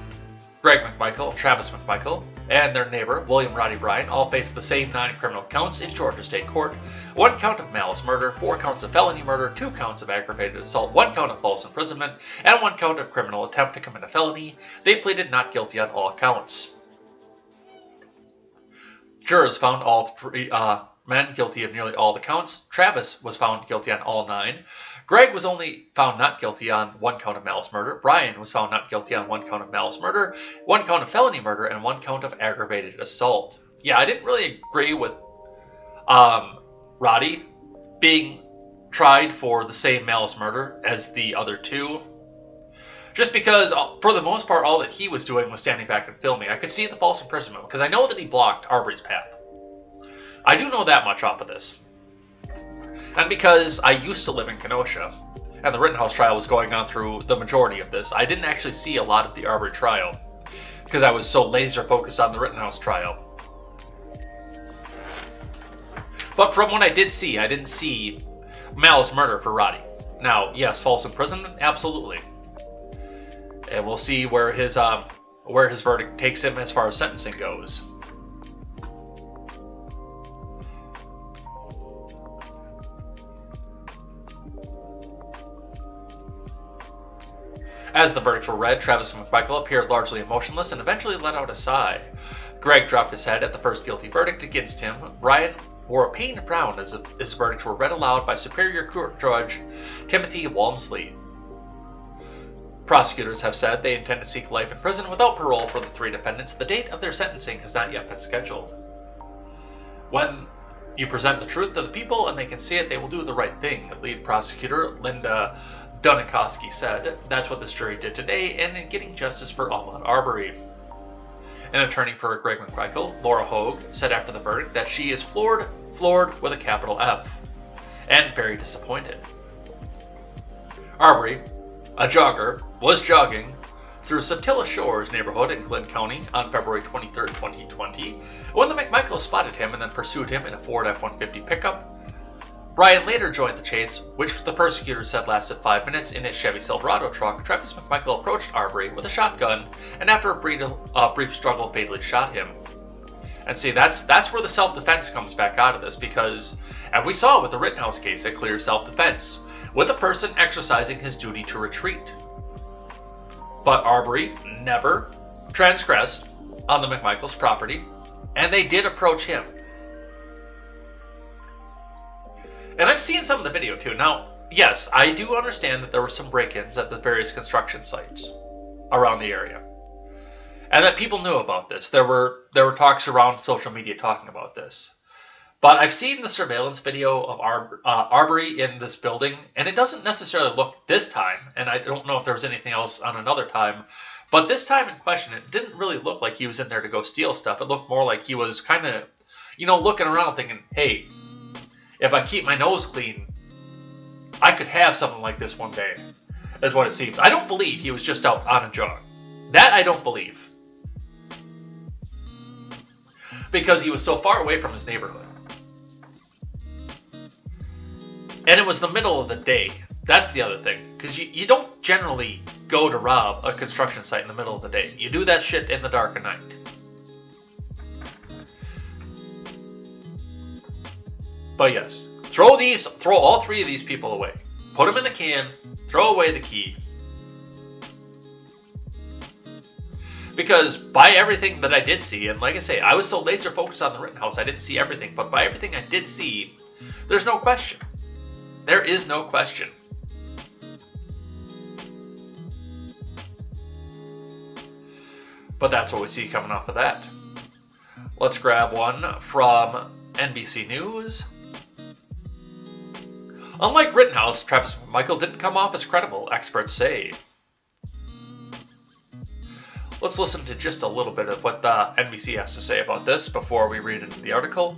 Greg McMichael, Travis McMichael, and their neighbor, William Roddy Bryan, all faced the same 9 criminal counts in Georgia State Court. 1 count of malice murder, 4 counts of felony murder, 2 counts of aggravated assault, 1 count of false imprisonment, and 1 count of criminal attempt to commit a felony. They pleaded not guilty on all counts. Jurors found all 3 men guilty of nearly all the counts. Travis was found guilty on all 9. Greg was only found not guilty on 1 count of malice murder. Bryan was found not guilty on 1 count of malice murder, 1 count of felony murder, and 1 count of aggravated assault. Yeah, I didn't really agree with Roddy being tried for the same malice murder as the other 2. Just because, for the most part, all that he was doing was standing back and filming. I could see the false imprisonment, because I know that he blocked Arbery's path. I do know that much off of this. And because I used to live in Kenosha, and the Rittenhouse trial was going on through the majority of this, I didn't actually see a lot of the Arbery trial, because I was so laser focused on the Rittenhouse trial. But from what I did see, I didn't see malice murder for Roddy. Now, yes, false imprisonment, absolutely. And we'll see where his verdict takes him as far as sentencing goes. As the verdicts were read, Travis McMichael appeared largely emotionless and eventually let out a sigh. Greg dropped his head at the first guilty verdict against him. Bryan wore a pained frown as his verdicts were read aloud by Superior Court Judge Timothy Walmsley. Prosecutors have said they intend to seek life in prison without parole for the 3 defendants. The date of their sentencing has not yet been scheduled. When you present the truth to the people and they can see it, they will do the right thing, lead prosecutor Linda Dunikoski said. That's what this jury did today, and in getting justice for Ahmaud Arbery. An attorney for Greg McMichael, Laura Hogue, said after the verdict that she is floored with a capital F, and very disappointed. Arbery, a jogger, was jogging through Satilla Shores neighborhood in Glynn County on February 23, 2020, when the McMichaels spotted him and then pursued him in a Ford F-150 pickup. Bryan later joined the chase, which the prosecutors said lasted 5 minutes in his Chevy Silverado truck. Travis McMichael approached Arbery with a shotgun, and after a brief struggle, fatally shot him. And see, that's where the self-defense comes back out of this, because, and we saw with the Rittenhouse case, a clear self-defense, with a person exercising his duty to retreat. But Arbery never transgressed on the McMichaels' property, and they did approach him. And I've seen some of the video too. Now, yes, I do understand that there were some break-ins at the various construction sites around the area, and that people knew about this. There were talks around social media talking about this. But I've seen the surveillance video of Arbery in this building, and it doesn't necessarily look this time, and I don't know if there was anything else on another time, but this time in question, it didn't really look like he was in there to go steal stuff. It looked more like he was kind of, looking around thinking, hey, if I keep my nose clean, I could have something like this one day, is what it seems. I don't believe he was just out on a jog. That I don't believe. Because he was so far away from his neighborhood. And it was the middle of the day. That's the other thing. Because you don't generally go to rob a construction site in the middle of the day. You do that shit in the dark of night. But yes, throw all three of these people away. Put them in the can, throw away the key. Because by everything that I did see, and like I say, I was so laser focused on the Rittenhouse, I didn't see everything, but by everything I did see, there's no question. There is no question. But that's what we see coming off of that. Let's grab one from NBC News. Unlike Rittenhouse, Travis McMichael didn't come off as credible, experts say. Let's listen to just a little bit of what the NBC has to say about this before we read into the article.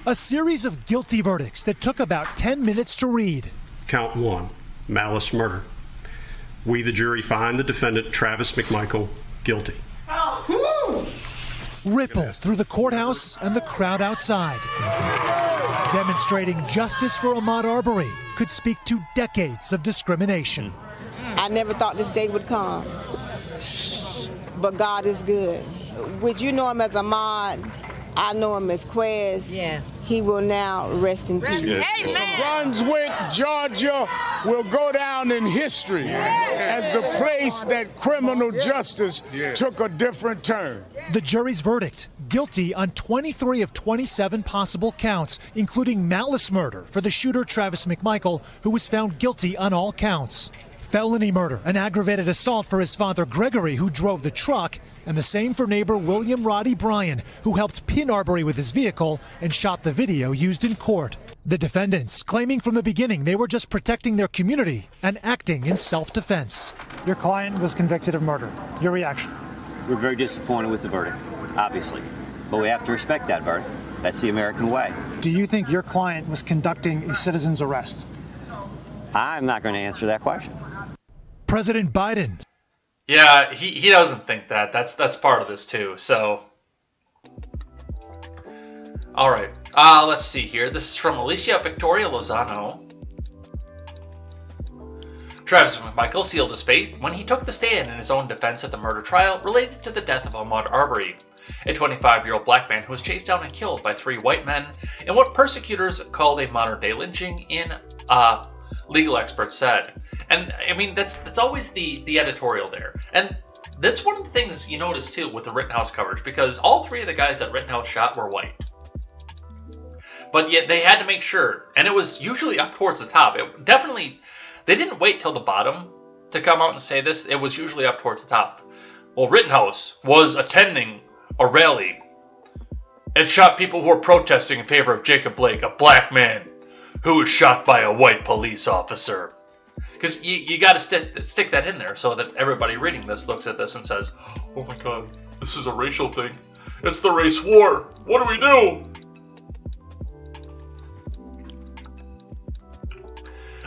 A series of guilty verdicts that took about 10 minutes to read. Count 1, malice murder. We, the jury, find the defendant, Travis McMichael, guilty. Ripple through the courthouse and the crowd outside. Demonstrating justice for Ahmaud Arbery could speak to decades of discrimination. I never thought this day would come, but God is good. Would you know him as Ahmaud? I know him as Quez. Yes. He will now rest in peace. Amen. Brunswick, Georgia will go down in history as the place that criminal justice took a different turn. The jury's verdict, guilty on 23 of 27 possible counts, including malice murder for the shooter Travis McMichael, who was found guilty on all counts. Felony murder and aggravated assault for his father Gregory, who drove the truck, and the same for neighbor William Roddy Bryan, who helped pin Arbery with his vehicle and shot the video used in court. The defendants claiming from the beginning they were just protecting their community and acting in self-defense. Your client was convicted of murder. Your reaction? We're very disappointed with the verdict, obviously, but we have to respect that verdict. That's the American way. Do you think your client was conducting a citizen's arrest? I'm not going to answer that question. President Biden. Yeah, he doesn't think that. That's part of this too. So, all right. Let's see here. This is from Alicia Victoria Lozano. Travis McMichael sealed his fate when he took the stand in his own defense at the murder trial related to the death of Ahmaud Arbery, a 25-year-old black man who was chased down and killed by 3 white men in what prosecutors called a modern-day lynching in legal experts said. And I mean, that's always the editorial there. And that's one of the things you notice too with the Rittenhouse coverage, because all 3 of the guys that Rittenhouse shot were white. But yet they had to make sure, and it was usually up towards the top. It definitely, they didn't wait till the bottom to come out and say this. It was usually up towards the top. Well, Rittenhouse was attending a rally and shot people who were protesting in favor of Jacob Blake, a black man who was shot by a white police officer. Because you got to stick that in there so that everybody reading this looks at this and says, oh my god, this is a racial thing. It's the race war. What do we do?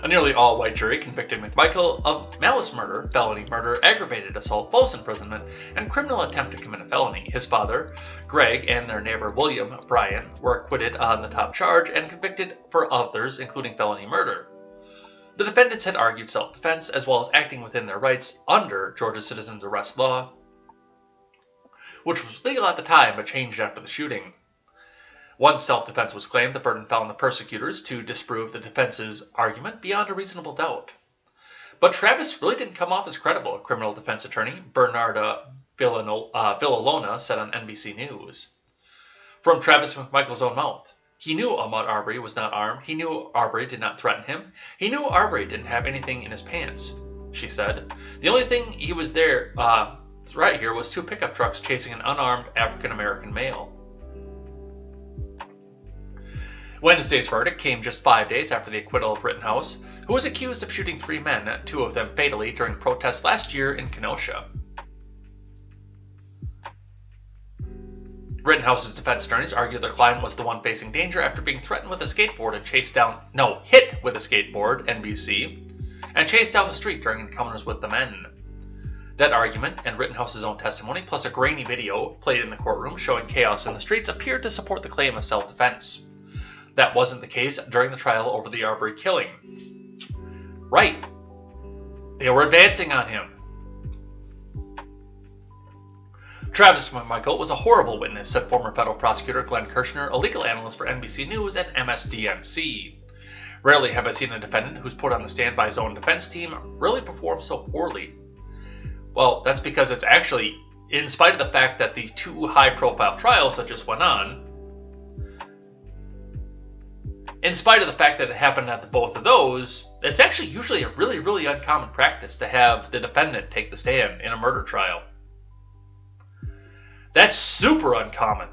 A nearly all-white jury convicted McMichael of malice murder, felony murder, aggravated assault, false imprisonment, and criminal attempt to commit a felony. His father, Greg, and their neighbor William Bryan were acquitted on the top charge and convicted for others, including felony murder. The defendants had argued self-defense as well as acting within their rights under Georgia's citizens arrest law, which was legal at the time but changed after the shooting. Once self-defense was claimed, the burden fell on the persecutors to disprove the defense's argument beyond a reasonable doubt. But Travis really didn't come off as credible, criminal defense attorney Bernarda Villalona said on NBC News. From Travis McMichael's own mouth, he knew Ahmaud Arbery was not armed. He knew Arbery did not threaten him. He knew Arbery didn't have anything in his pants, she said. The only thing he was there, threat here was 2 pickup trucks chasing an unarmed African-American male. Wednesday's verdict came just 5 days after the acquittal of Rittenhouse, who was accused of shooting 3 men, 2 of them fatally, during protests last year in Kenosha. Rittenhouse's defense attorneys argue their client was the one facing danger after being threatened with a skateboard and hit with a skateboard, NBC, and chased down the street during encounters with the men. That argument and Rittenhouse's own testimony, plus a grainy video played in the courtroom showing chaos in the streets, appeared to support the claim of self-defense. That wasn't the case during the trial over the Arbery killing. Right. They were advancing on him. Travis McMichael was a horrible witness, said former federal prosecutor Glenn Kirshner, a legal analyst for NBC News and MSDNC. Rarely have I seen a defendant who's put on the stand by his own defense team really perform so poorly. Well, that's because it's actually, in spite of the fact that the 2 high-profile trials that just went on, in spite of the fact that it happened at both of those, it's actually usually a really, really uncommon practice to have the defendant take the stand in a murder trial. That's super uncommon.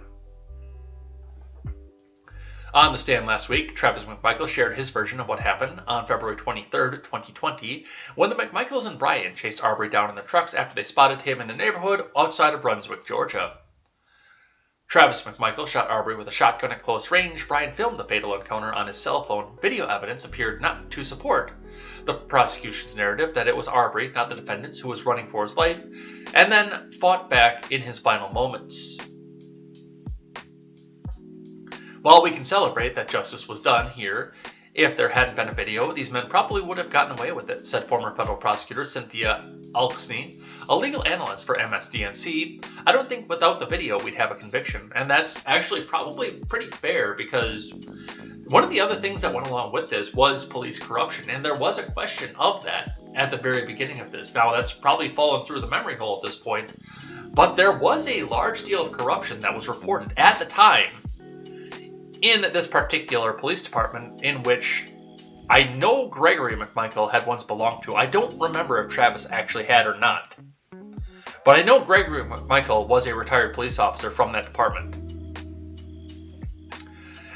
On the stand last week, Travis McMichael shared his version of what happened on February 23, 2020, when the McMichaels and Brian chased Arbery down in their trucks after they spotted him in the neighborhood outside of Brunswick, Georgia. Travis McMichael shot Arbery with a shotgun at close range. Brian filmed the fatal encounter on his cell phone. Video evidence appeared not to support the prosecution's narrative that it was Arbery, not the defendants, who was running for his life, and then fought back in his final moments. While we can celebrate that justice was done here, if there hadn't been a video, these men probably would have gotten away with it, said former federal prosecutor Cynthia Alksney, a legal analyst for MSDNC. I don't think without the video we'd have a conviction, and that's actually probably pretty fair because one of the other things that went along with this was police corruption, and there was a question of that at the very beginning of this. Now, that's probably fallen through the memory hole at this point, but there was a large deal of corruption that was reported at the time in this particular police department, in which I know Gregory McMichael had once belonged to. I don't remember if Travis actually had or not, but I know Gregory McMichael was a retired police officer from that department.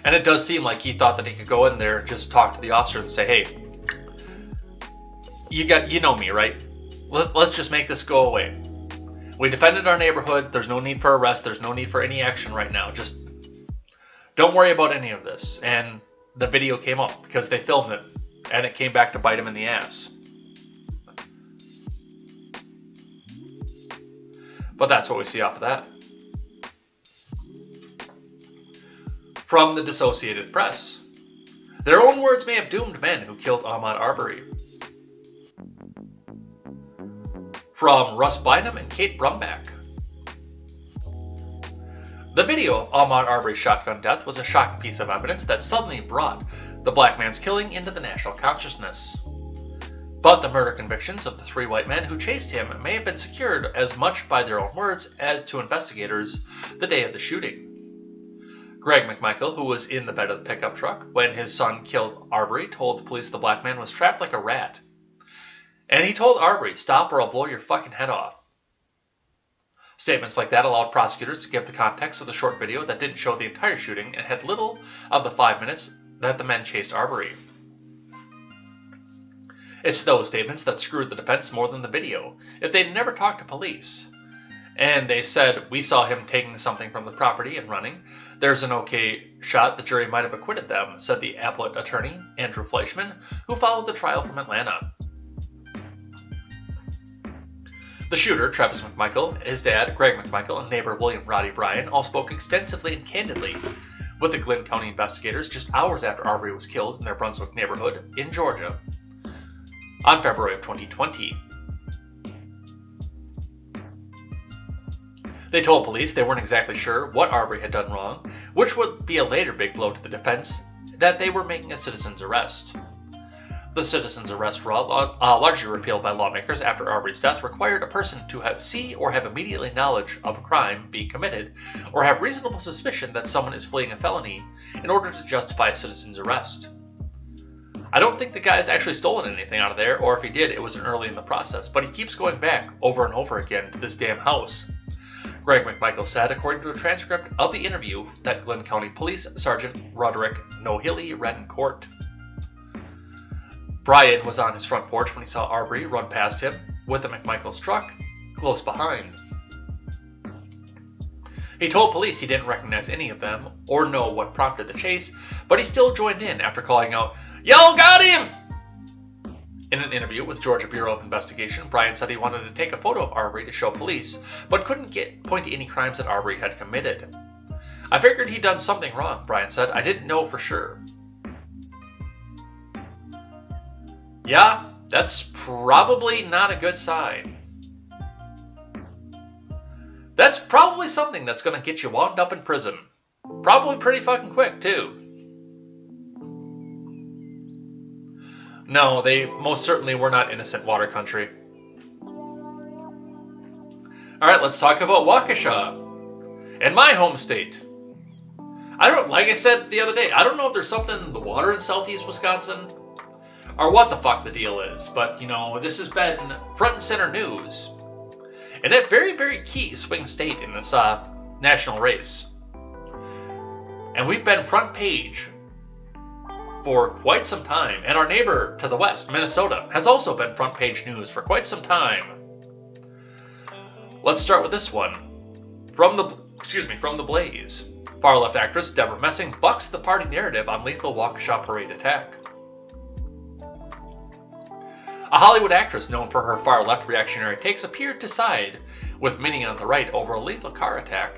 And it does seem like he thought that he could go in there and just talk to the officer and say, hey, you know me, right? Let's just make this go away. We defended our neighborhood. There's no need for arrest. There's no need for any action right now. Just don't worry about any of this. And the video came up because they filmed it, and it came back to bite him in the ass. But that's what we see off of that. From the Dissociated Press. Their own words may have doomed men who killed Ahmaud Arbery. From Russ Bynum and Kate Brumback. The video of Ahmaud Arbery's shotgun death was a shocking piece of evidence that suddenly brought the black man's killing into the national consciousness. But the murder convictions of the 3 white men who chased him may have been secured as much by their own words as to investigators the day of the shooting. Greg McMichael, who was in the bed of the pickup truck when his son killed Arbery, told the police the black man was trapped like a rat. And he told Arbery, stop or I'll blow your fucking head off. Statements like that allowed prosecutors to give the context of the short video that didn't show the entire shooting and had little of the 5 minutes that the men chased Arbery. It's those statements that screwed the defense more than the video. If they'd never talked to police, and they said, we saw him taking something from the property and running, there's an okay shot the jury might have acquitted them, said the appellate attorney, Andrew Fleischman, who followed the trial from Atlanta. The shooter, Travis McMichael, his dad, Greg McMichael, and neighbor William Roddy Bryan all spoke extensively and candidly with the Glynn County investigators just hours after Arbery was killed in their Brunswick neighborhood in Georgia on February of 2020. They told police they weren't exactly sure what Arbery had done wrong, which would be a later big blow to the defense that they were making a citizen's arrest. The citizen's arrest law, largely repealed by lawmakers after Arbery's death, required a person to see or have immediately knowledge of a crime being committed, or have reasonable suspicion that someone is fleeing a felony in order to justify a citizen's arrest. I don't think the guy's actually stolen anything out of there, or if he did, it was early in the process, but he keeps going back over and over again to this damn house. Greg McMichael said, according to a transcript of the interview, that Glenn County Police Sergeant Roderick Nohilly read in court. Brian was on his front porch when he saw Arbery run past him with the McMichael's truck close behind. He told police he didn't recognize any of them or know what prompted the chase, but he still joined in after calling out, "Y'all got him!" In an interview with Georgia Bureau of Investigation, Brian said he wanted to take a photo of Arbery to show police, but couldn't point to any crimes that Arbery had committed. "I figured he'd done something wrong," Brian said. "I didn't know for sure." Yeah, that's probably not a good sign. That's probably something that's going to get you wound up in prison. Probably pretty fucking quick, too. No, they most certainly were not innocent, Water Country. Alright, let's talk about Waukesha. In my home state. Like I said the other day, I don't know if there's something in the water in southeast Wisconsin, or what the fuck the deal is, but, this has been front and center news. And a very, very key swing state in this national race. And we've been front page for quite some time. And our neighbor to the west, Minnesota, has also been front page news for quite some time. Let's start with this one. From the Blaze. Far-left actress Deborah Messing bucks the party narrative on lethal Waukesha parade attack. A Hollywood actress known for her far-left reactionary takes appeared to side with many on the right over a lethal car attack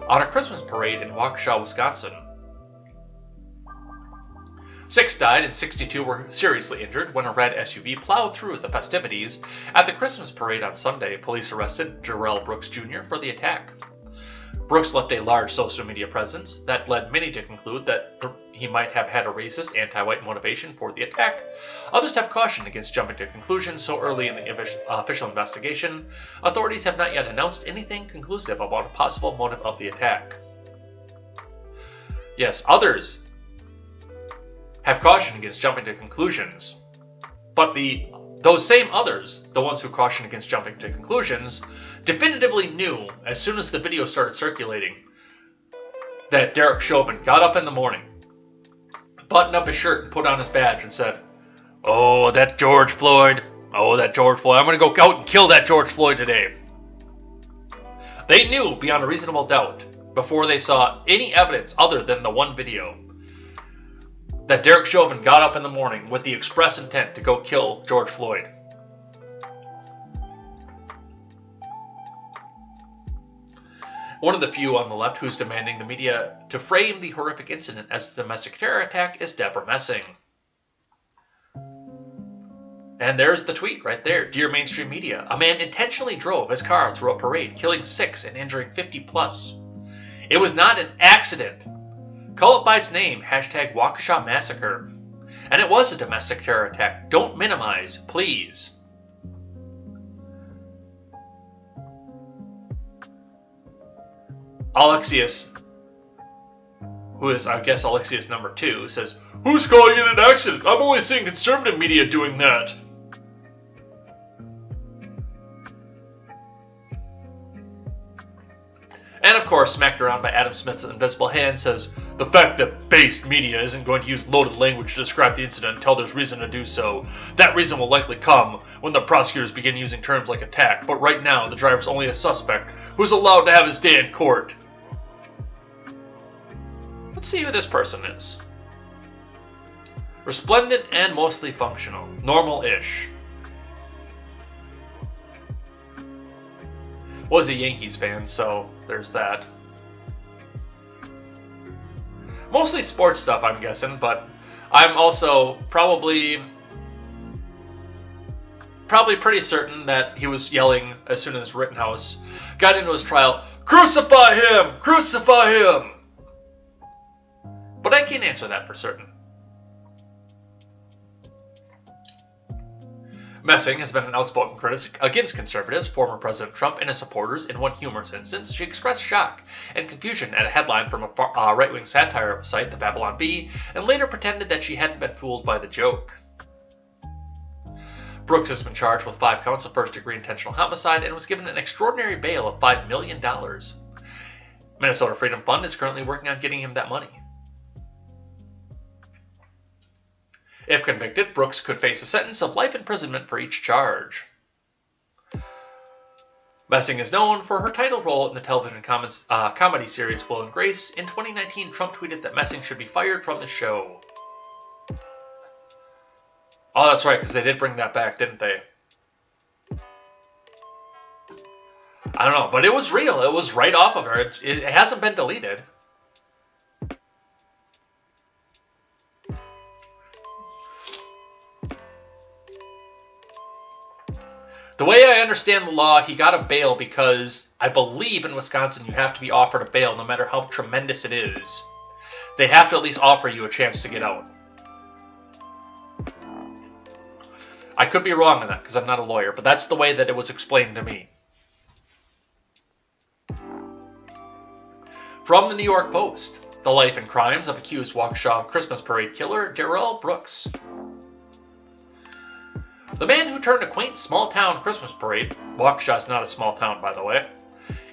on a Christmas parade in Waukesha, Wisconsin. 6 died and 62 were seriously injured when a red SUV plowed through the festivities at the Christmas parade on Sunday. Police arrested Jarrell Brooks Jr. for the attack. Brooks left a large social media presence that led many to conclude that he might have had a racist, anti-white motivation for the attack. Others have cautioned against jumping to conclusions so early in the official investigation. Authorities have not yet announced anything conclusive about a possible motive of the attack. Yes, others have cautioned against jumping to conclusions, but those same others, the ones who cautioned against jumping to conclusions, definitively knew as soon as the video started circulating that Derek Chauvin got up in the morning, buttoned up his shirt and put on his badge and said, "Oh, that George Floyd. Oh, that George Floyd. I'm going to go out and kill that George Floyd today." They knew beyond a reasonable doubt, before they saw any evidence other than the one video, that Derek Chauvin got up in the morning with the express intent to go kill George Floyd. One of the few on the left who's demanding the media to frame the horrific incident as a domestic terror attack is Deborah Messing. And there's the tweet right there. "Dear mainstream media, a man intentionally drove his car through a parade, killing 6 and injuring 50 plus. It was not an accident. Call it by its name, #Waukesha Massacre. And it was a domestic terror attack. Don't minimize, please." Alexius, who is, I guess, Alexius number 2, says, "Who's calling it an accident? I'm only seeing conservative media doing that." And of course, smacked around by Adam Smith's invisible hand, says, "The fact that based media isn't going to use loaded language to describe the incident until there's reason to do so. That reason will likely come when the prosecutors begin using terms like attack, but right now the driver's only a suspect who's allowed to have his day in court." Let's see who this person is. Resplendent and mostly functional. Normal-ish. Was a Yankees fan, so there's that. Mostly sports stuff, I'm guessing, but I'm also probably pretty certain that he was yelling as soon as Rittenhouse got into his trial, "Crucify him! Crucify him!" But I can't answer that for certain. Messing has been an outspoken critic against conservatives, former President Trump, and his supporters. In one humorous instance, she expressed shock and confusion at a headline from a right-wing satire site, the Babylon Bee, and later pretended that she hadn't been fooled by the joke. Brooks has been charged with 5 counts of first-degree intentional homicide and was given an extraordinary bail of $5 million. Minnesota Freedom Fund is currently working on getting him that money. If convicted, Brooks could face a sentence of life imprisonment for each charge. Messing is known for her title role in the television comedy series Will and Grace. In 2019, Trump tweeted that Messing should be fired from the show. Oh, that's right, because they did bring that back, didn't they? I don't know, but it was real. It was right off of her. It hasn't been deleted. The way I understand the law, he got a bail because I believe in Wisconsin you have to be offered a bail no matter how tremendous it is. They have to at least offer you a chance to get out. I could be wrong on that because I'm not a lawyer, but that's the way that it was explained to me. From the New York Post, the life and crimes of accused Waukesha Christmas parade killer Darrell Brooks. The man who turned a quaint small-town Christmas parade, Waukesha's not a small town by the way,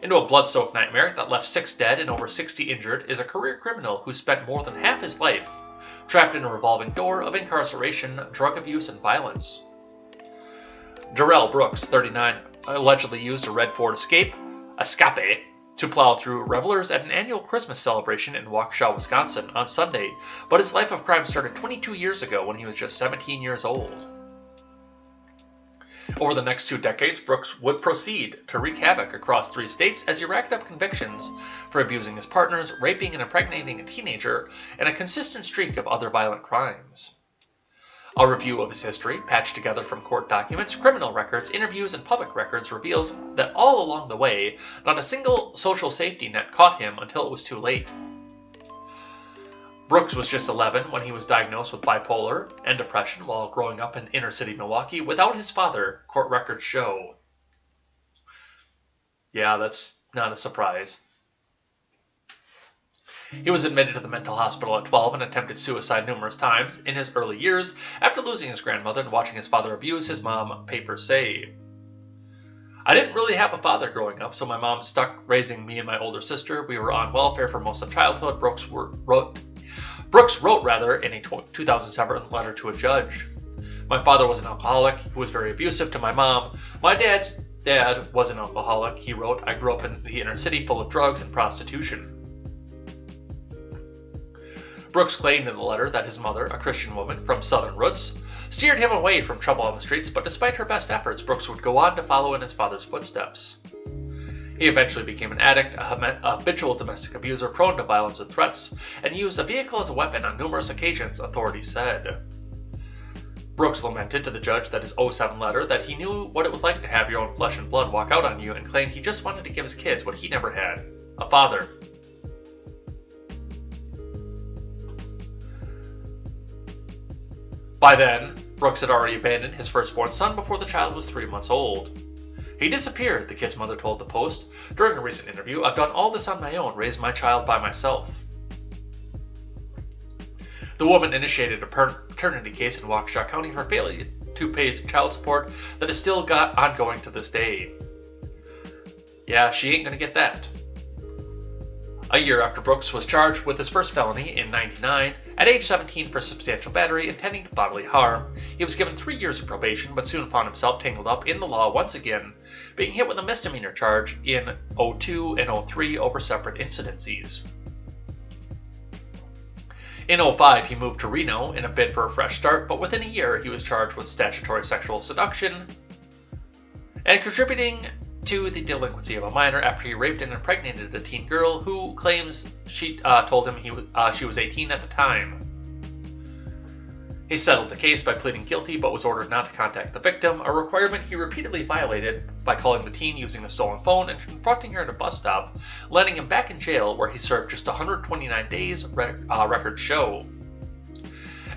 into a blood-soaked nightmare that left 6 dead and over 60 injured is a career criminal who spent more than half his life trapped in a revolving door of incarceration, drug abuse, and violence. Darrell Brooks, 39, allegedly used a red Ford Escape to plow through revelers at an annual Christmas celebration in Waukesha, Wisconsin on Sunday, but his life of crime started 22 years ago when he was just 17 years old. Over the next 2 decades, Brooks would proceed to wreak havoc across 3 states as he racked up convictions for abusing his partners, raping and impregnating a teenager, and a consistent streak of other violent crimes. A review of his history, patched together from court documents, criminal records, interviews, and public records, reveals that all along the way, not a single social safety net caught him until it was too late. Brooks was just 11 when he was diagnosed with bipolar and depression while growing up in inner-city Milwaukee without his father, court records show. Yeah, that's not a surprise. He was admitted to the mental hospital at 12 and attempted suicide numerous times in his early years after losing his grandmother and watching his father abuse his mom, papers say. I didn't really have a father growing up, so my mom stuck raising me and my older sister. We were on welfare for most of childhood, Brooks wrote in a 2007 letter to a judge. My father was an alcoholic who was very abusive to my mom. My dad's dad was an alcoholic, he wrote. I grew up in the inner city full of drugs and prostitution. Brooks claimed in the letter that his mother, a Christian woman from Southern roots, steered him away from trouble on the streets, but despite her best efforts, Brooks would go on to follow in his father's footsteps. He eventually became an addict, a habitual domestic abuser prone to violence and threats, and used a vehicle as a weapon on numerous occasions, authorities said. Brooks lamented to the judge that his 2007 letter that he knew what it was like to have your own flesh and blood walk out on you and claimed he just wanted to give his kids what he never had, a father. By then, Brooks had already abandoned his firstborn son before the child was 3 months old. He disappeared, the kid's mother told the Post. During a recent interview, I've done all this on my own, raised my child by myself. The woman initiated a paternity case in Waukesha County for failure to pay child support that is still ongoing to this day. Yeah, she ain't gonna get that. A year after Brooks was charged with his first felony in '99, at age 17 for substantial battery intending to bodily harm, he was given 3 years of probation but soon found himself tangled up in the law once again, being hit with a misdemeanor charge in '02 and '03 over separate incidences. In '05, he moved to Reno in a bid for a fresh start, but within a year he was charged with statutory sexual seduction and contributing to the delinquency of a minor after he raped and impregnated a teen girl who claims she told him she was 18 at the time. He settled the case by pleading guilty but was ordered not to contact the victim, a requirement he repeatedly violated by calling the teen using a stolen phone and confronting her at a bus stop, landing him back in jail where he served just 129 days, records show.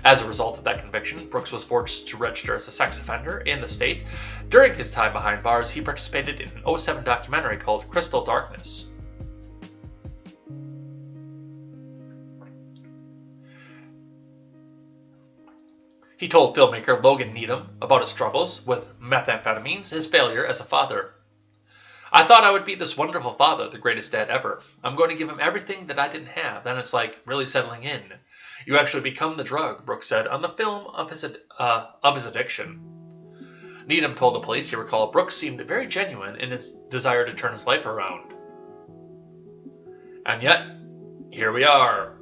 As a result of that conviction, Brooks was forced to register as a sex offender in the state. During his time behind bars, he participated in an 2007 documentary called Crystal Darkness. He told filmmaker Logan Needham about his struggles with methamphetamines, his failure as a father. I thought I would be this wonderful father, the greatest dad ever. I'm going to give him everything that I didn't have. Then it's like really settling in. You actually become the drug, Brooks said on the film of his addiction. Needham told the police he recalled Brooks seemed very genuine in his desire to turn his life around. And yet, here we are.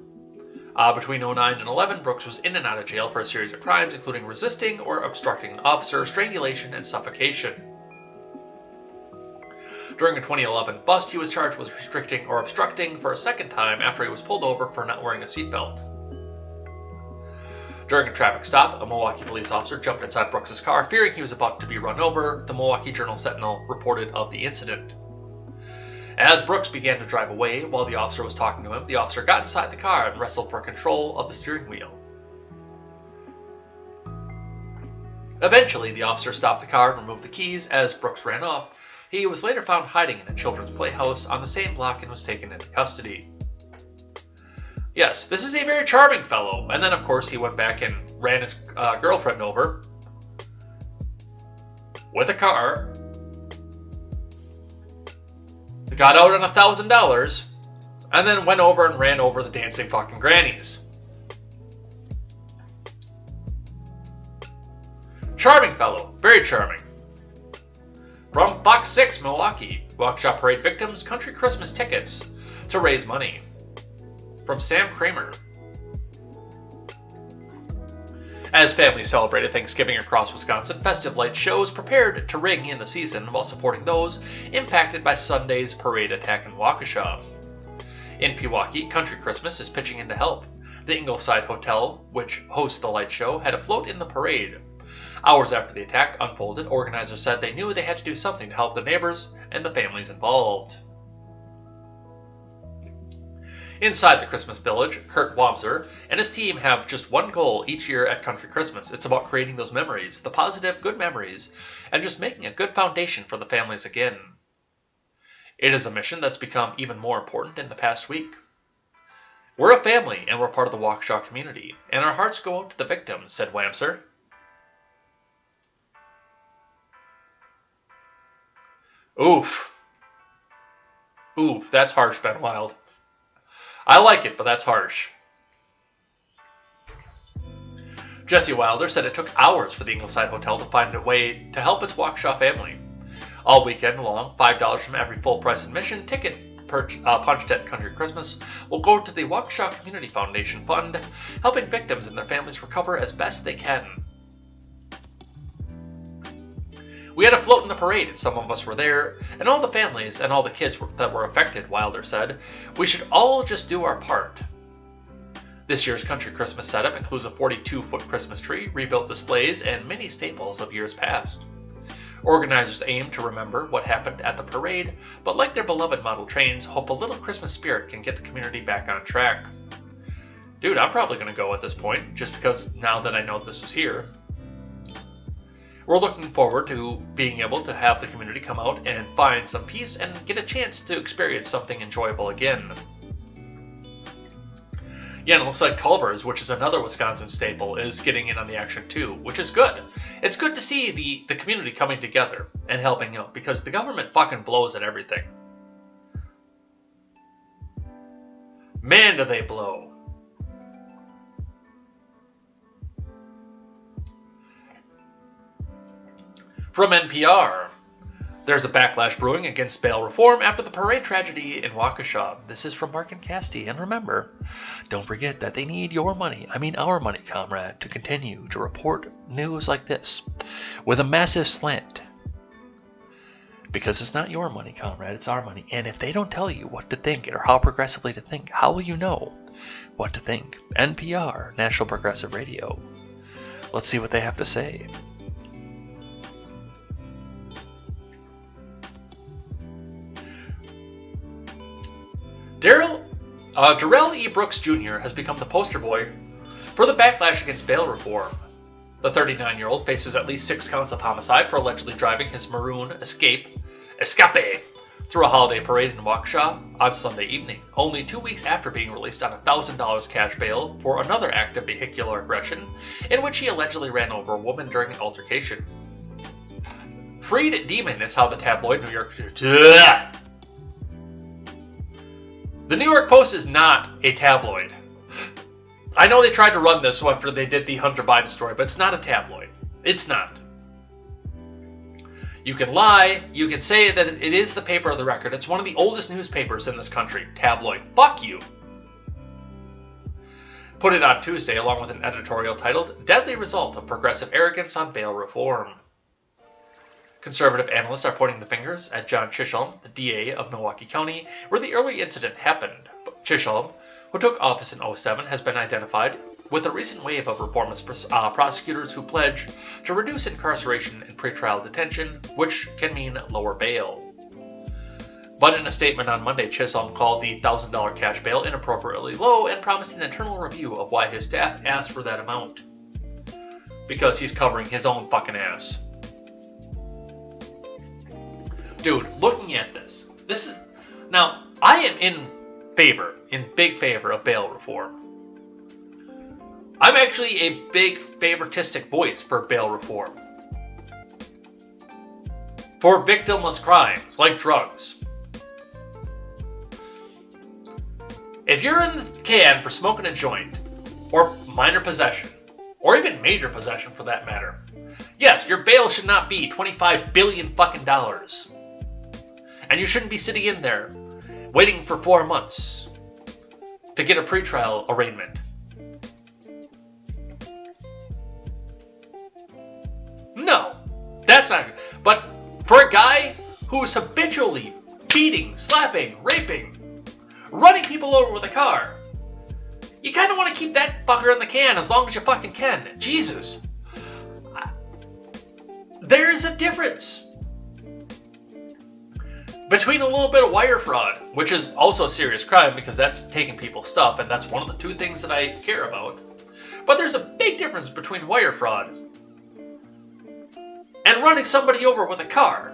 Between 2009 and 2011, Brooks was in and out of jail for a series of crimes, including resisting or obstructing an officer, strangulation, and suffocation. During a 2011 bust, he was charged with restricting or obstructing for a second time after he was pulled over for not wearing a seatbelt. During a traffic stop, a Milwaukee police officer jumped inside Brooks' car, fearing he was about to be run over. The Milwaukee Journal-Sentinel reported of the incident. As Brooks began to drive away while the officer was talking to him, the officer got inside the car and wrestled for control of the steering wheel. Eventually, the officer stopped the car and removed the keys as Brooks ran off. He was later found hiding in a children's playhouse on the same block and was taken into custody. Yes, this is a very charming fellow. And then, of course, he went back and ran his girlfriend over with a car. Got out on $1,000, and then went over and ran over the dancing fucking grannies. Charming fellow, very charming. From Fox 6 Milwaukee, Waukesha Parade victims country Christmas tickets to raise money. From Sam Kramer. As families celebrated Thanksgiving across Wisconsin, festive light shows prepared to ring in the season while supporting those impacted by Sunday's parade attack in Waukesha. In Pewaukee, Country Christmas is pitching in to help. The Ingleside Hotel, which hosts the light show, had a float in the parade. Hours after the attack unfolded, organizers said they knew they had to do something to help the neighbors and the families involved. Inside the Christmas Village, Kurt Wamser and his team have just one goal each year at Country Christmas. It's about creating those memories, the positive, good memories, and just making a good foundation for the families again. It is a mission that's become even more important in the past week. We're a family and we're part of the Waukesha community, and our hearts go out to the victims, said Wamser. Oof. Oof, that's harsh, Ben Wild. I like it, but that's harsh. Jesse Wilder said it took hours for the Ingleside Hotel to find a way to help its Waukesha family. All weekend long, $5 from every full-price admission ticket punched at Country Christmas will go to the Waukesha Community Foundation Fund, helping victims and their families recover as best they can. We had a float in the parade, and some of us were there, and all the families and all the kids that were affected, Wilder said. We should all just do our part. This year's Country Christmas setup includes a 42-foot Christmas tree, rebuilt displays, and many staples of years past. Organizers aim to remember what happened at the parade, but like their beloved model trains, hope a little Christmas spirit can get the community back on track. Dude, I'm probably going to go at this point, just because now that I know this is here. We're looking forward to being able to have the community come out and find some peace and get a chance to experience something enjoyable again. Yeah, and it looks like Culver's, which is another Wisconsin staple, is getting in on the action too, which is good. It's good to see the community coming together and helping out, because the government fucking blows at everything. Man, do they blow. From NPR, there's a backlash brewing against bail reform after the parade tragedy in Waukesha. This is from Mark and Casti, and remember, don't forget that they need your money, our money, comrade, to continue to report news like this with a massive slant. Because it's not your money, comrade, it's our money. And if they don't tell you what to think or how progressively to think, how will you know what to think? NPR, National Progressive Radio. Let's see what they have to say. Darrell E. Brooks Jr. has become the poster boy for the backlash against bail reform. The 39-year-old faces at least 6 counts of homicide for allegedly driving his maroon escape through a holiday parade in Waukesha on Sunday evening, only 2 weeks after being released on $1,000 cash bail for another act of vehicular aggression in which he allegedly ran over a woman during an altercation. Freed Demon is how the tabloid New York... The New York Post is not a tabloid. I know they tried to run this after they did the Hunter Biden story, but it's not a tabloid. It's not. You can lie, you can say that it is the paper of the record. It's one of the oldest newspapers in this country. Tabloid. Fuck you. Put it on Tuesday along with an editorial titled, Deadly Result of Progressive Arrogance on Bail Reform. Conservative analysts are pointing the fingers at John Chisholm, the DA of Milwaukee County, where the early incident happened. Chisholm, who took office in 2007, has been identified with a recent wave of reformist prosecutors who pledge to reduce incarceration and pretrial detention, which can mean lower bail. But in a statement on Monday, Chisholm called the $1,000 cash bail inappropriately low and promised an internal review of why his staff asked for that amount. Because he's covering his own fucking ass. Dude, looking at this is... Now, I am in big favor of bail reform. I'm actually a big favoritistic voice for bail reform. For victimless crimes, like drugs. If you're in the can for smoking a joint, or minor possession, or even major possession for that matter, yes, your bail should not be $25 billion fucking dollars. And you shouldn't be sitting in there waiting for 4 months to get a pretrial arraignment. No, that's not good. But for a guy who's habitually beating, slapping, raping, running people over with a car, you kind of want to keep that fucker in the can as long as you fucking can. Jesus. There's a difference between a little bit of wire fraud, which is also a serious crime because that's taking people's stuff, and that's one of the 2 things that I care about. But there's a big difference between wire fraud and running somebody over with a car.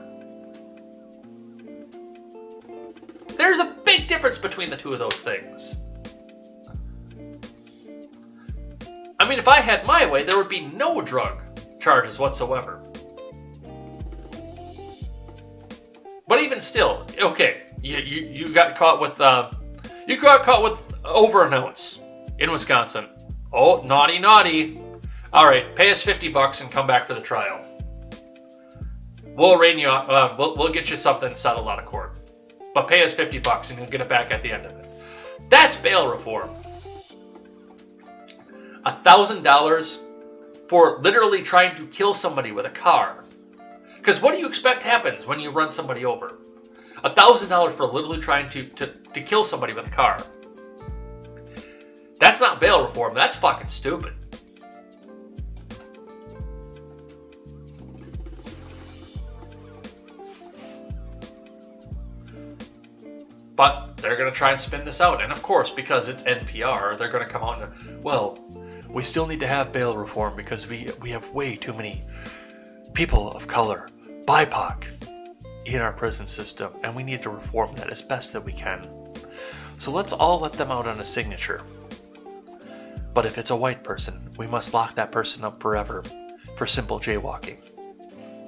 There's a big difference between the 2 of those things. I mean, if I had my way, there would be no drug charges whatsoever. But even still, okay, you got caught with over an ounce in Wisconsin. Oh, naughty, naughty. All right, pay us $50 and come back for the trial. We'll arraign you. We'll get you something settled out of court, but pay us $50 and you'll get it back at the end of it. That's bail reform. $1,000 for literally trying to kill somebody with a car. Because what do you expect happens when you run somebody over? $1,000 for literally trying to kill somebody with a car. That's not bail reform. That's fucking stupid. But they're going to try and spin this out. And of course, because it's NPR, they're going to come out and, well, we still need to have bail reform because we have way too many people of color, BIPOC, in our prison system, and we need to reform that as best that we can. So let's all let them out on a signature. But if it's a white person, we must lock that person up forever for simple jaywalking.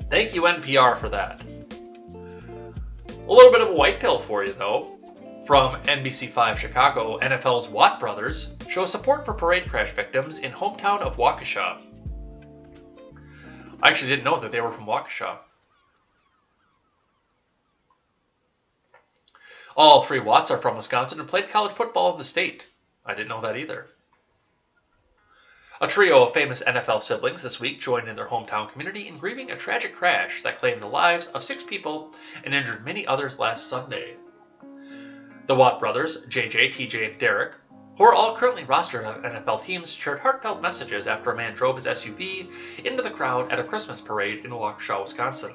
Thank you, NPR, for that. A little bit of a white pill for you, though. From NBC5 Chicago, NFL's Watt brothers show support for parade crash victims in hometown of Waukesha. I actually didn't know that they were from Waukesha. All 3 Watts are from Wisconsin and played college football in the state. I didn't know that either. A trio of famous NFL siblings this week joined in their hometown community in grieving a tragic crash that claimed the lives of 6 people and injured many others last Sunday. The Watt brothers, JJ, TJ, and Derek, who are all currently rostered on NFL teams, shared heartfelt messages after a man drove his SUV into the crowd at a Christmas parade in Waukesha, Wisconsin.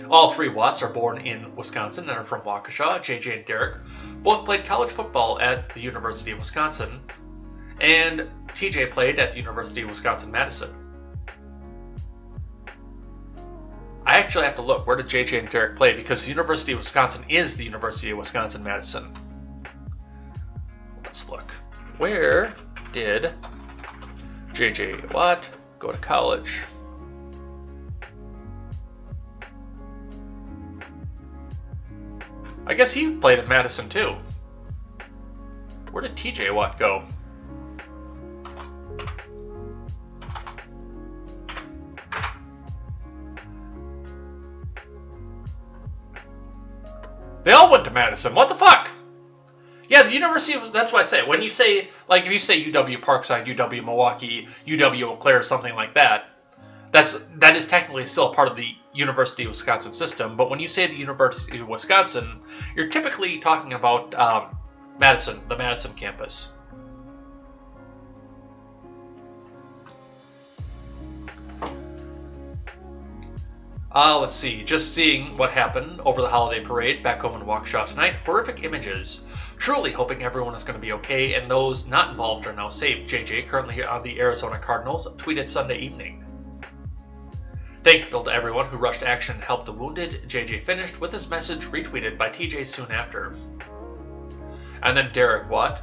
All 3 Watts are born in Wisconsin and are from Waukesha. JJ and Derek both played college football at the University of Wisconsin. And TJ played at the University of Wisconsin-Madison. I actually have to look, where did JJ and Derek play? Because the University of Wisconsin is the University of Wisconsin-Madison. Let's look. Where did JJ Watt go to college? I guess he played at Madison too. Where did TJ Watt go? They all went to Madison. What the fuck? Yeah, the University of... That's what I say. When you say... Like, if you say UW Parkside, UW Milwaukee, UW Eau Claire, something like that, that is technically still part of the University of Wisconsin system. But when you say the University of Wisconsin, you're typically talking about Madison, the Madison campus. Let's see. Just seeing what happened over the holiday parade back home in Waukesha tonight. Horrific images. Truly hoping everyone is going to be okay and those not involved are now safe. JJ, currently on the Arizona Cardinals, tweeted Sunday evening. Thankful to everyone who rushed action and helped the wounded, JJ finished with his message retweeted by TJ soon after. And then Derek Watt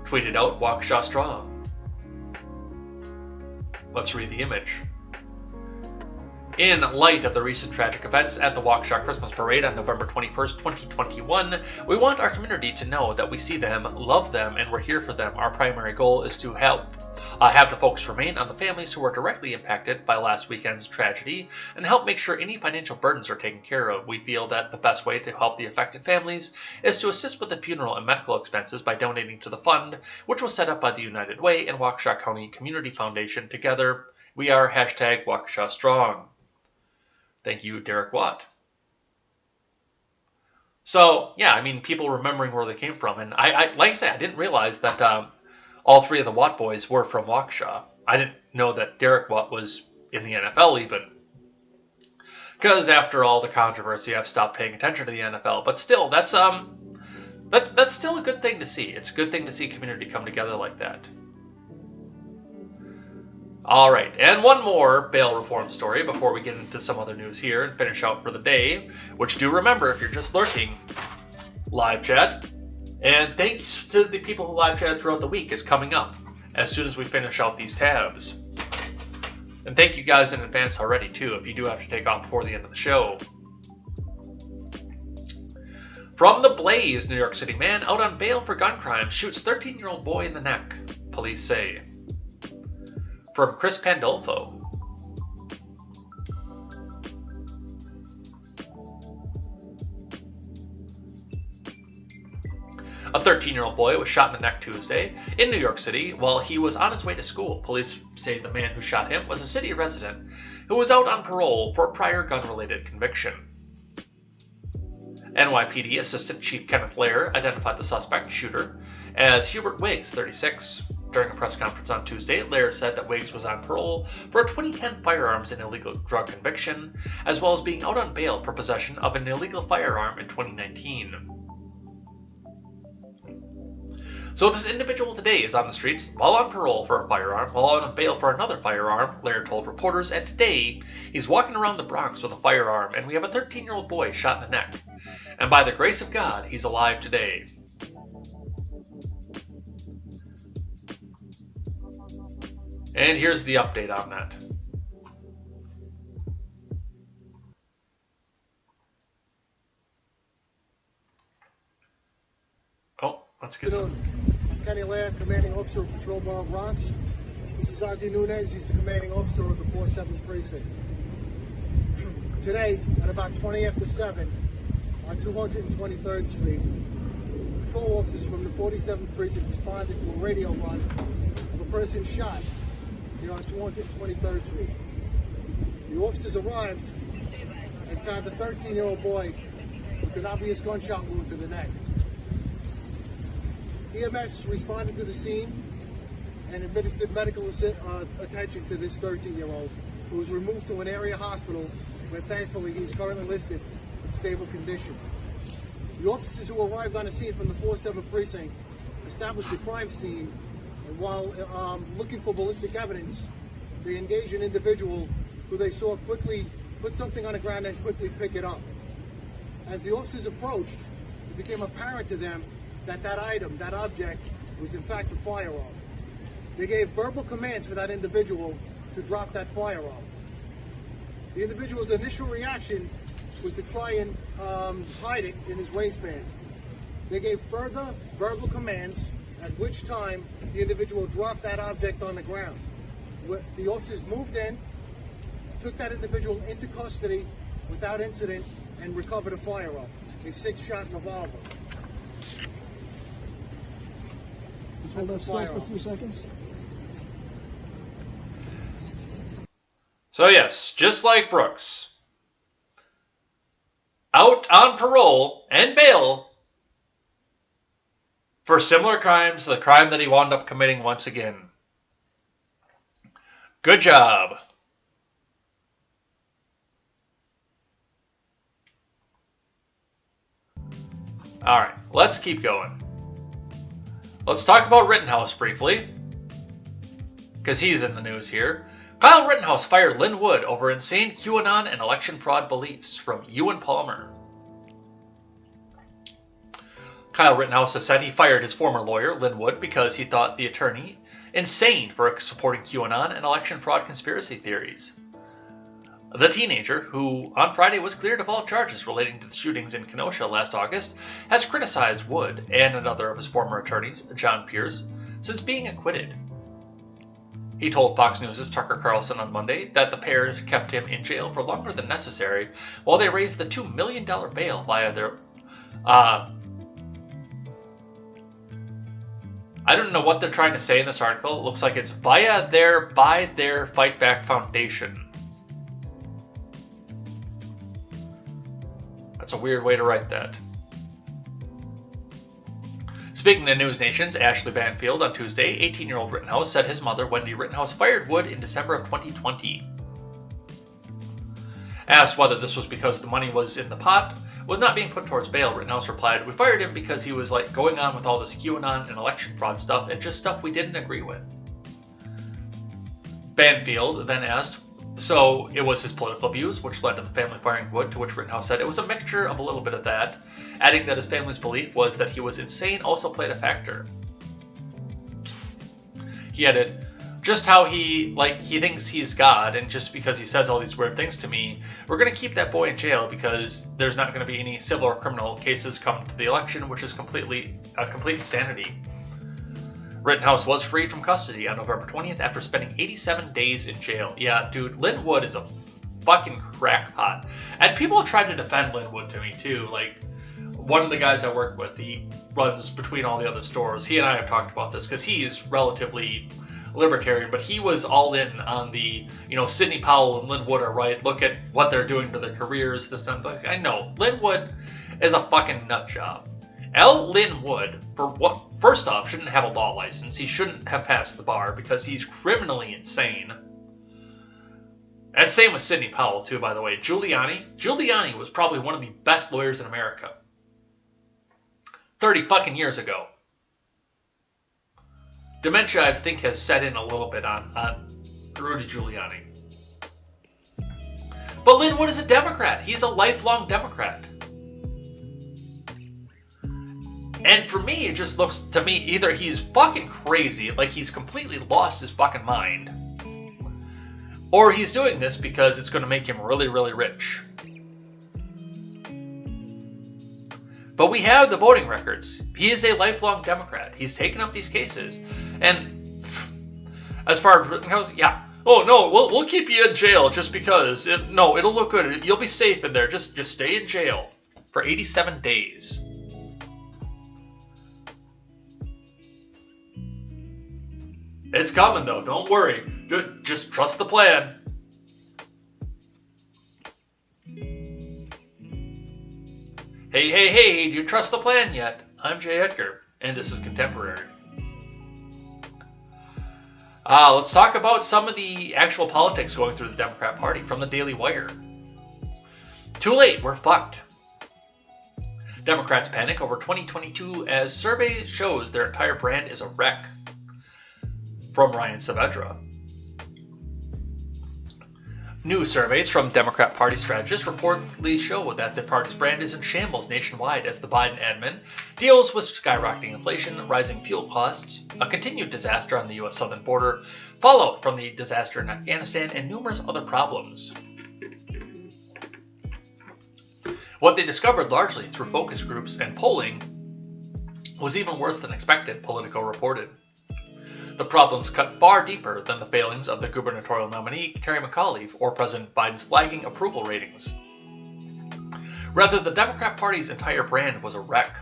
tweeted out Waukesha Strong. Let's read the image. In light of the recent tragic events at the Waukesha Christmas Parade on November 21st, 2021, we want our community to know that we see them, love them, and we're here for them. Our primary goal is to help have the focus remain on the families who were directly impacted by last weekend's tragedy and help make sure any financial burdens are taken care of. We feel that the best way to help the affected families is to assist with the funeral and medical expenses by donating to the fund, which was set up by the United Way and Waukesha County Community Foundation. Together, we are #Waukesha Strong. Thank you, Derek Watt. So, yeah, I mean, people remembering where they came from. And I like I said, I didn't realize that all three of the Watt boys were from Waukesha. I didn't know that Derek Watt was in the NFL even. Because after all the controversy, I've stopped paying attention to the NFL. But still, that's still a good thing to see. It's a good thing to see community come together like that. Alright, and one more bail reform story before we get into some other news here and finish out for the day. Which, do remember, if you're just lurking, live chat. And thanks to the people who live chat throughout the week is coming up as soon as we finish out these tabs. And thank you guys in advance already, too, if you do have to take off before the end of the show. From the Blaze, New York City man out on bail for gun crime shoots 13-year-old boy in the neck, police say. From Chris Pandolfo. A 13-year-old boy was shot in the neck Tuesday in New York City while he was on his way to school. Police say the man who shot him was a city resident who was out on parole for a prior gun-related conviction. NYPD Assistant Chief Kenneth Lair identified the suspect shooter as Hubert Wiggs, 36. During a press conference on Tuesday, Lair said that Wiggs was on parole for a 2010 firearms and illegal drug conviction, as well as being out on bail for possession of an illegal firearm in 2019. So this individual today is on the streets while on parole for a firearm, while on bail for another firearm, Lair told reporters, and today he's walking around the Bronx with a firearm, and we have a 13-year-old boy shot in the neck. And by the grace of God, he's alive today. And here's the update on that. Oh, let's get some. Kenny Laird, Commanding Officer of Patrol Bar Bronx. This is Ozzie Nunez. He's the Commanding Officer of the 47th Precinct. Today, at about 20 after 7, on 223rd Street, patrol officers from the 47th Precinct responded to a radio run of a person shot here on 223rd Street. The officers arrived and found a 13-year-old boy with an obvious gunshot wound to the neck. EMS responded to the scene and administered medical attention to this 13-year-old, who was removed to an area hospital where thankfully he's currently listed in stable condition. The officers who arrived on the scene from the 47th Precinct established the crime scene And while looking for ballistic evidence, they engaged an individual who they saw quickly put something on the ground and quickly pick it up. As the officers approached, it became apparent to them that that item, that object, was in fact a firearm. They gave verbal commands for that individual to drop that firearm. The individual's initial reaction was to try and hide it in his waistband. They gave further verbal commands, at which time the individual dropped that object on the ground. The officers moved in, took that individual into custody without incident, and recovered a firearm, a 6-shot revolver. Just hold that still for a few seconds. So yes, just like Brooks, out on parole and bail for similar crimes to the crime that he wound up committing once again. Good job. Alright, let's keep going. Let's talk about Rittenhouse briefly, because he's in the news here. Kyle Rittenhouse fired Lynn Wood over insane QAnon and election fraud beliefs from Ewan Palmer. Kyle Rittenhouse has said he fired his former lawyer, Lynn Wood, because he thought the attorney insane for supporting QAnon and election fraud conspiracy theories. The teenager, who on Friday was cleared of all charges relating to the shootings in Kenosha last August, has criticized Wood and another of his former attorneys, John Pierce, since being acquitted. He told Fox News' Tucker Carlson on Monday that the pair kept him in jail for longer than necessary while they raised the $2 million bail via their... I don't know what they're trying to say in this article. It looks like it's via their Buy Their Fight Back Foundation. That's a weird way to write that. Speaking to News Nation's Ashley Banfield on Tuesday, 18-year-old Rittenhouse said his mother, Wendy Rittenhouse, fired Wood in December of 2020. Asked whether this was because the money was in the pot, was not being put towards bail, Rittenhouse replied, "We fired him because he was going on with all this QAnon and election fraud stuff and just stuff we didn't agree with." Banfield then asked, so it was his political views which led to the family firing Wood, to which Rittenhouse said it was a mixture of a little bit of that, adding that his family's belief was that he was insane also played a factor. He added, just how he thinks he's God, and just because he says all these weird things to me, we're going to keep that boy in jail because there's not going to be any civil or criminal cases coming to the election, which is complete insanity. Rittenhouse was freed from custody on November 20th after spending 87 days in jail. Yeah, dude, Lynn Wood is a fucking crackpot. And people have tried to defend Lynn Wood to me, too. One of the guys I work with, he runs between all the other stores. He and I have talked about this because he is relatively libertarian, but he was all in on the, Sidney Powell and Lynn Wood are right. Look at what they're doing to their careers, this and that. I know, Lynn Wood is a fucking nut job. Lynn Wood, first off, shouldn't have a law license. He shouldn't have passed the bar because he's criminally insane. And same with Sidney Powell, too, by the way. Giuliani was probably one of the best lawyers in America. 30 fucking years ago. Dementia, I think, has set in a little bit on Rudy Giuliani. But Lynn Wood is a Democrat. He's a lifelong Democrat. And for me, it just looks to me either he's fucking crazy, he's completely lost his fucking mind, or he's doing this because it's going to make him really, really rich. But we have the voting records. He is a lifelong Democrat. He's taken up these cases. And as far as Rittenhouse, yeah. Oh, no, we'll keep you in jail just because. It'll look good. You'll be safe in there. Just stay in jail for 87 days. It's coming, though. Don't worry. Just trust the plan. Hey, do you trust the plan yet? I'm Jay Edgar, and this is Contemporary. Let's talk about some of the actual politics going through the Democrat Party from the Daily Wire. Too late, we're fucked. Democrats panic over 2022 as survey shows their entire brand is a wreck. from Ryan Saavedra. New surveys from Democrat Party strategists reportedly show that the party's brand is in shambles nationwide as the Biden admin deals with skyrocketing inflation, rising fuel costs, a continued disaster on the U.S. southern border, fallout from the disaster in Afghanistan, and numerous other problems. What they discovered largely through focus groups and polling was even worse than expected, Politico reported. The problems cut far deeper than the failings of the gubernatorial nominee, Terry McAuliffe, or President Biden's flagging approval ratings. Rather, the Democrat Party's entire brand was a wreck.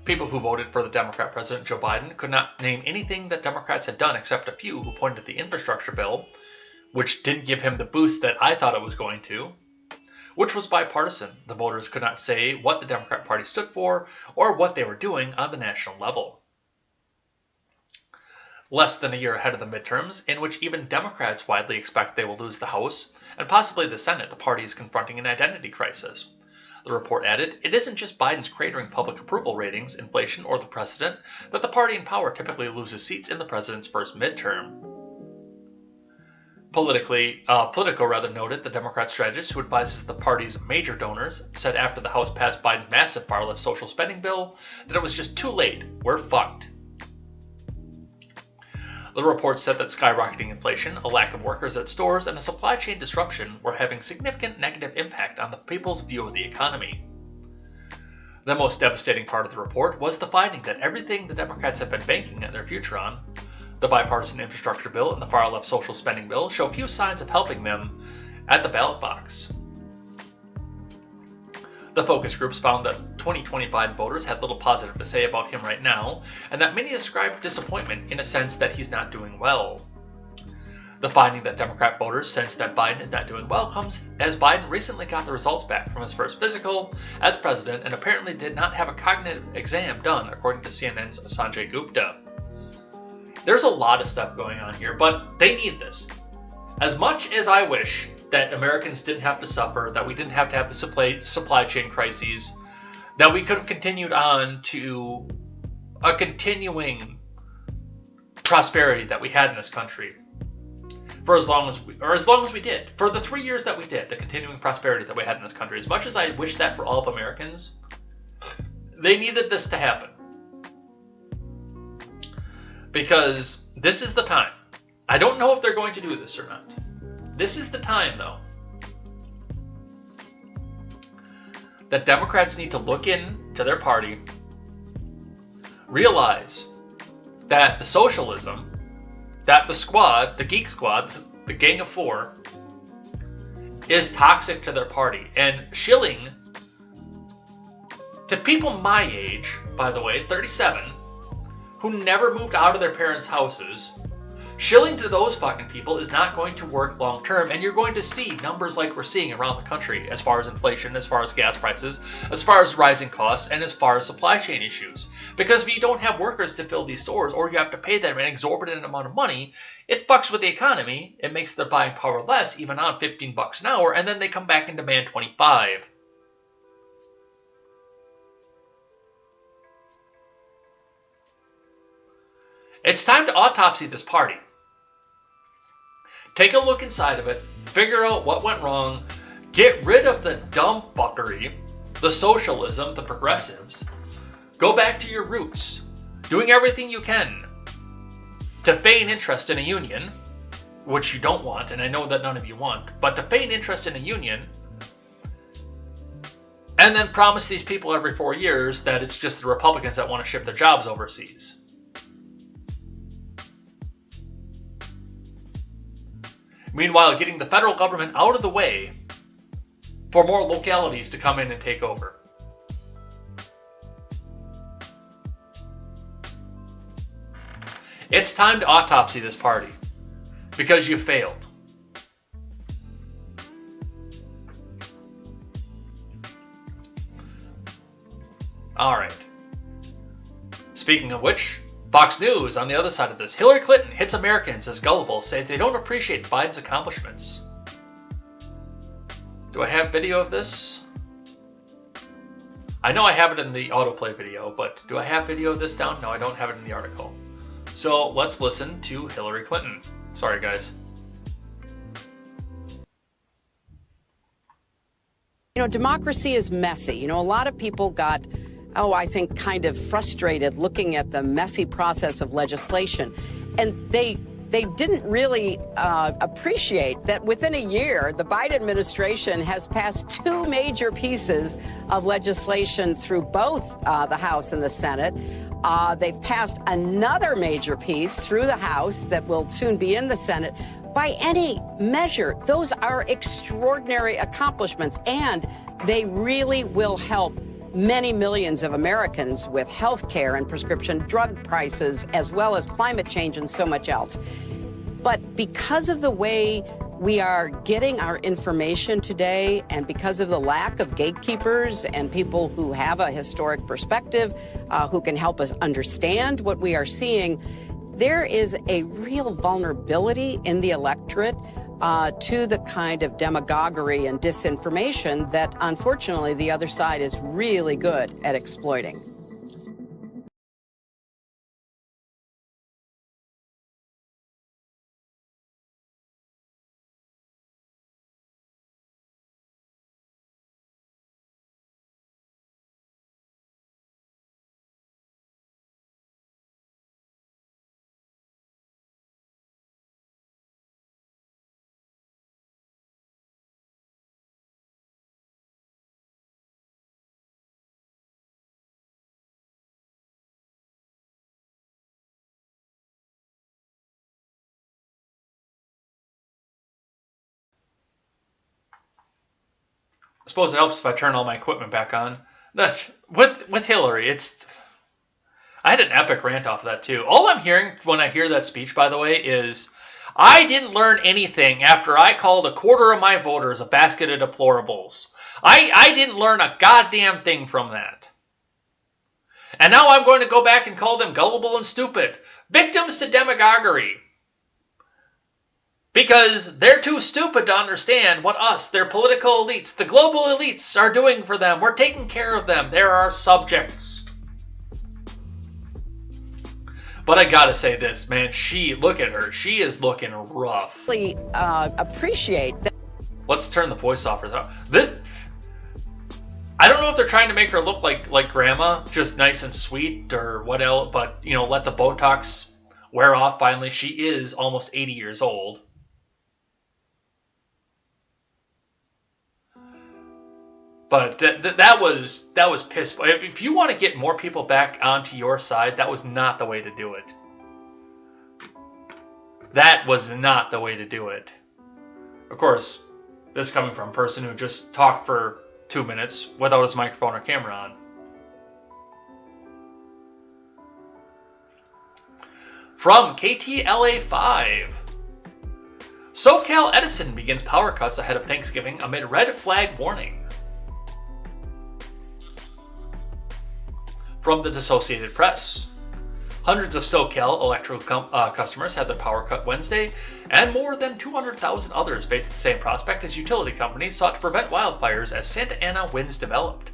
People who voted for the Democrat President Joe Biden could not name anything that Democrats had done except a few who pointed to the infrastructure bill, which didn't give him the boost that I thought it was going to, which was bipartisan. The voters could not say what the Democrat Party stood for or what they were doing on the national level. Less than a year ahead of the midterms, in which even Democrats widely expect they will lose the House, and possibly the Senate, the party is confronting an identity crisis. The report added, it isn't just Biden's cratering public approval ratings, inflation, or the precedent that the party in power typically loses seats in the president's first midterm. Politico noted the Democrat strategist who advises the party's major donors said after the House passed Biden's massive far-left social spending bill that it was just too late, we're fucked. The report said that skyrocketing inflation, a lack of workers at stores, and a supply chain disruption were having significant negative impact on the people's view of the economy. The most devastating part of the report was the finding that everything the Democrats have been banking their future on, the bipartisan infrastructure bill and the far-left social spending bill, show few signs of helping them at the ballot box. The focus groups found that 2020 Biden voters had little positive to say about him right now, and that many described disappointment in a sense that he's not doing well. The finding that Democrat voters sense that Biden is not doing well comes as Biden recently got the results back from his first physical as president and apparently did not have a cognitive exam done, according to CNN's Sanjay Gupta. There's a lot of stuff going on here, but they need this. As much as I wish that Americans didn't have to suffer, that we didn't have to have the supply chain crises, that we could have continued on to a continuing prosperity that we had in this country for as long as we did. For the 3 years that we did, the continuing prosperity that we had in this country. As much as I wish that for all of Americans, they needed this to happen. Because this is the time. I don't know if they're going to do this or not. This is the time, though, that Democrats need to look into their party, realize that the socialism, that the squad, the geek squad, the gang of four, is toxic to their party and shilling to people my age, by the way, 37, who never moved out of their parents' houses. Shilling to those fucking people is not going to work long term, and you're going to see numbers like we're seeing around the country as far as inflation, as far as gas prices, as far as rising costs, and as far as supply chain issues. Because if you don't have workers to fill these stores, or you have to pay them an exorbitant amount of money, it fucks with the economy, it makes their buying power less, even on $15 an hour, and then they come back and demand $25. It's time to autopsy this party. Take a look inside of it, figure out what went wrong, get rid of the dumb fuckery, the socialism, the progressives, go back to your roots, doing everything you can to feign interest in a union, which you don't want, and I know that none of you want, but to feign interest in a union, and then promise these people every 4 years that it's just the Republicans that want to ship their jobs overseas. Meanwhile, getting the federal government out of the way for more localities to come in and take over. It's time to autopsy this party because you failed. All right. Speaking of which, Fox News, on the other side of this, Hillary Clinton hits Americans as gullible, saying they don't appreciate Biden's accomplishments. Do I have video of this? I know I have it in the autoplay video, but do I have video of this down? No, I don't have it in the article. So let's listen to Hillary Clinton. Sorry, guys. You know, democracy is messy. You know, a lot of people got, I think, kind of frustrated looking at the messy process of legislation. And they didn't really appreciate that within a year, the Biden administration has passed two major pieces of legislation through both the House and the Senate. They've passed another major piece through the House that will soon be in the Senate. By any measure, those are extraordinary accomplishments, and they really will help many millions of Americans with health care and prescription drug prices, as well as climate change and so much else. But because of the way we are getting our information today, and because of the lack of gatekeepers and people who have a historic perspective, who can help us understand what we are seeing, there is a real vulnerability in the electorate to the kind of demagoguery and disinformation that, unfortunately, the other side is really good at exploiting. I suppose it helps if I turn all my equipment back on. That's with Hillary. I had an epic rant off of that too. All I'm hearing when I hear that speech, by the way, is I didn't learn anything after I called a quarter of my voters a basket of deplorables. I didn't learn a goddamn thing from that. And now I'm going to go back and call them gullible and stupid. Victims to demagoguery. Because they're too stupid to understand what us, their political elites, the global elites, are doing for them. We're taking care of them. They're our subjects. But I gotta say this, man. Look at her. She is looking rough. Really appreciate that. Let's turn the voice offers off. I don't know if they're trying to make her look like grandma, just nice and sweet, or what else, but, you know, let the Botox wear off finally. She is almost 80 years old. But that was piss. If you want to get more people back onto your side, that was not the way to do it. That was not the way to do it. Of course, this coming from a person who just talked for 2 minutes without his microphone or camera on. From KTLA5. SoCal Edison begins power cuts ahead of Thanksgiving amid red flag warning. From the Associated Press. Hundreds of SoCal electrical customers had their power cut Wednesday, and more than 200,000 others faced the same prospect as utility companies sought to prevent wildfires as Santa Ana winds developed.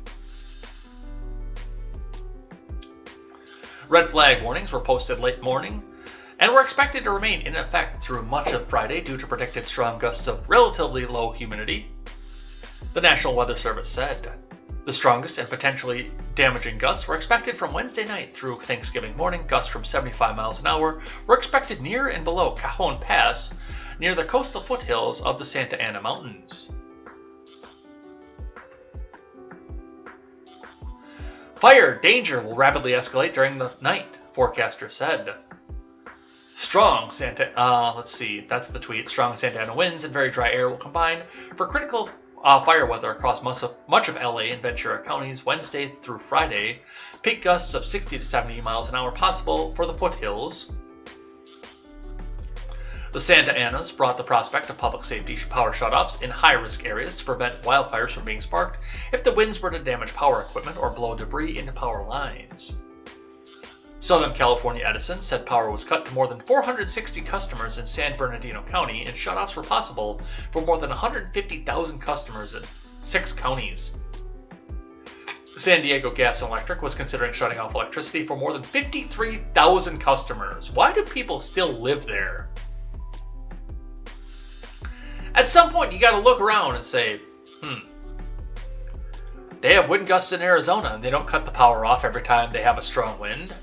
Red flag warnings were posted late morning and were expected to remain in effect through much of Friday due to predicted strong gusts of relatively low humidity, the National Weather Service said. The strongest and potentially damaging gusts were expected from Wednesday night through Thanksgiving morning. Gusts from 75 miles an hour were expected near and below Cajon Pass, near the coastal foothills of the Santa Ana Mountains. Fire danger will rapidly escalate during the night, forecaster said. Strong that's the tweet. Strong Santa Ana winds and very dry air will combine for critical fire weather across much of LA and Ventura counties Wednesday through Friday. Peak gusts of 60 to 70 miles an hour possible for the foothills. The Santa Anas brought the prospect of public safety power shutoffs in high-risk areas to prevent wildfires from being sparked if the winds were to damage power equipment or blow debris into power lines. Southern California Edison said power was cut to more than 460 customers in San Bernardino County, and shutoffs were possible for more than 150,000 customers in 6 counties. San Diego Gas and Electric was considering shutting off electricity for more than 53,000 customers. Why do people still live there? At some point, you got to look around and say, they have wind gusts in Arizona and they don't cut the power off every time they have a strong wind.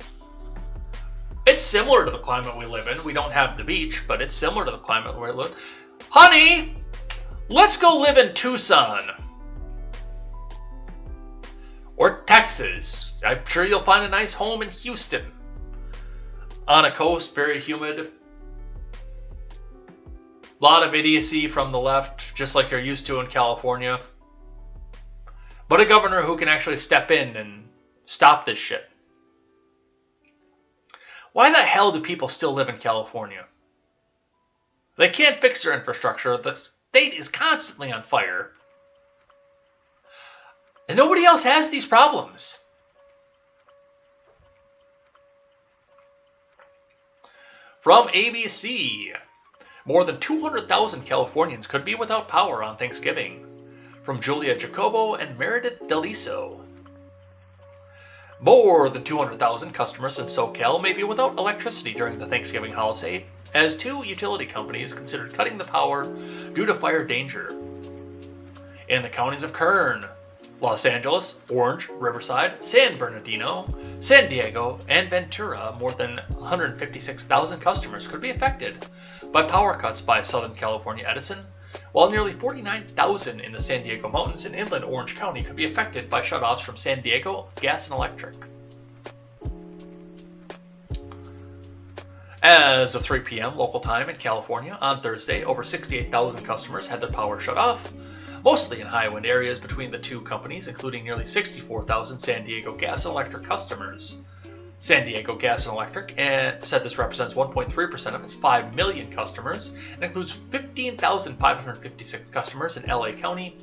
It's similar to the climate we live in. We don't have the beach, but it's similar to the climate we live in. Honey, let's go live in Tucson. Or Texas. I'm sure you'll find a nice home in Houston. On a coast, very humid. A lot of idiocy from the left, just like you're used to in California. But a governor who can actually step in and stop this shit. Why the hell do people still live in California? They can't fix their infrastructure. The state is constantly on fire. And nobody else has these problems. From ABC, more than 200,000 Californians could be without power on Thanksgiving. From Julia Jacobo and Meredith Deliso. More than 200,000 customers in SoCal may be without electricity during the Thanksgiving holiday, as 2 utility companies considered cutting the power due to fire danger. In the counties of Kern, Los Angeles, Orange, Riverside, San Bernardino, San Diego, and Ventura, more than 156,000 customers could be affected by power cuts by Southern California Edison, while nearly 49,000 in the San Diego Mountains and inland Orange County could be affected by shutoffs from San Diego Gas and Electric. As of 3 p.m. local time in California on Thursday, over 68,000 customers had their power shut off, mostly in high wind areas between the 2 companies, including nearly 64,000 San Diego Gas and Electric customers. San Diego Gas and Electric said this represents 1.3% of its 5 million customers and includes 15,556 customers in LA County,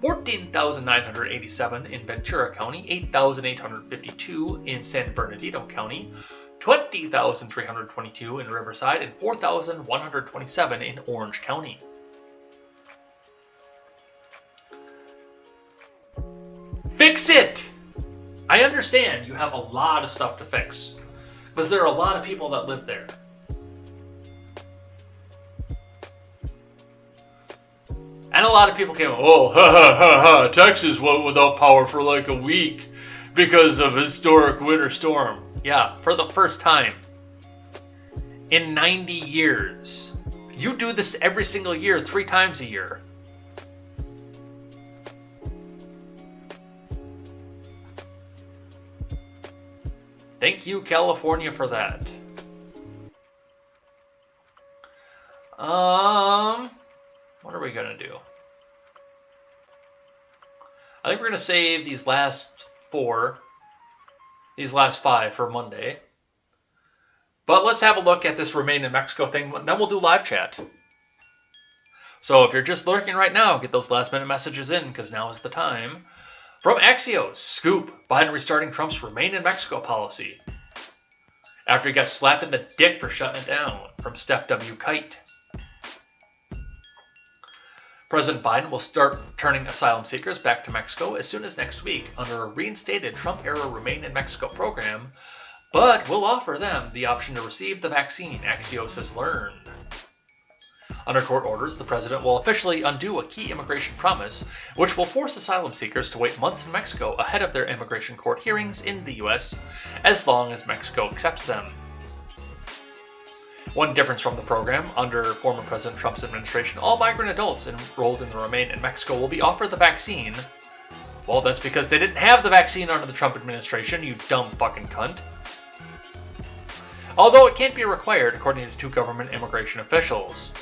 14,987 in Ventura County, 8,852 in San Bernardino County, 20,322 in Riverside, and 4,127 in Orange County. Fix it! I understand you have a lot of stuff to fix, because there are a lot of people that live there. And a lot of people came, Texas went without power for like a week because of historic winter storm. Yeah, for the first time in 90 years. You do this every single year, 3 times a year. Thank you, California, for that. What are we gonna do? I think we're gonna save these last 5 for Monday. But let's have a look at this Remain in Mexico thing, then we'll do live chat. So if you're just lurking right now, get those last minute messages in, because now is the time. From Axios, scoop, Biden restarting Trump's Remain in Mexico policy. After he got slapped in the dick for shutting it down. From Steph W. Kite. President Biden will start turning asylum seekers back to Mexico as soon as next week under a reinstated Trump-era Remain in Mexico program, but will offer them the option to receive the vaccine, Axios has learned. Under court orders, the president will officially undo a key immigration promise, which will force asylum seekers to wait months in Mexico ahead of their immigration court hearings in the U.S., as long as Mexico accepts them. One difference from the program, under former President Trump's administration, all migrant adults enrolled in the Remain in Mexico will be offered the vaccine. Well, that's because they didn't have the vaccine under the Trump administration, you dumb fucking cunt. Although it can't be required, according to 2 government immigration officials.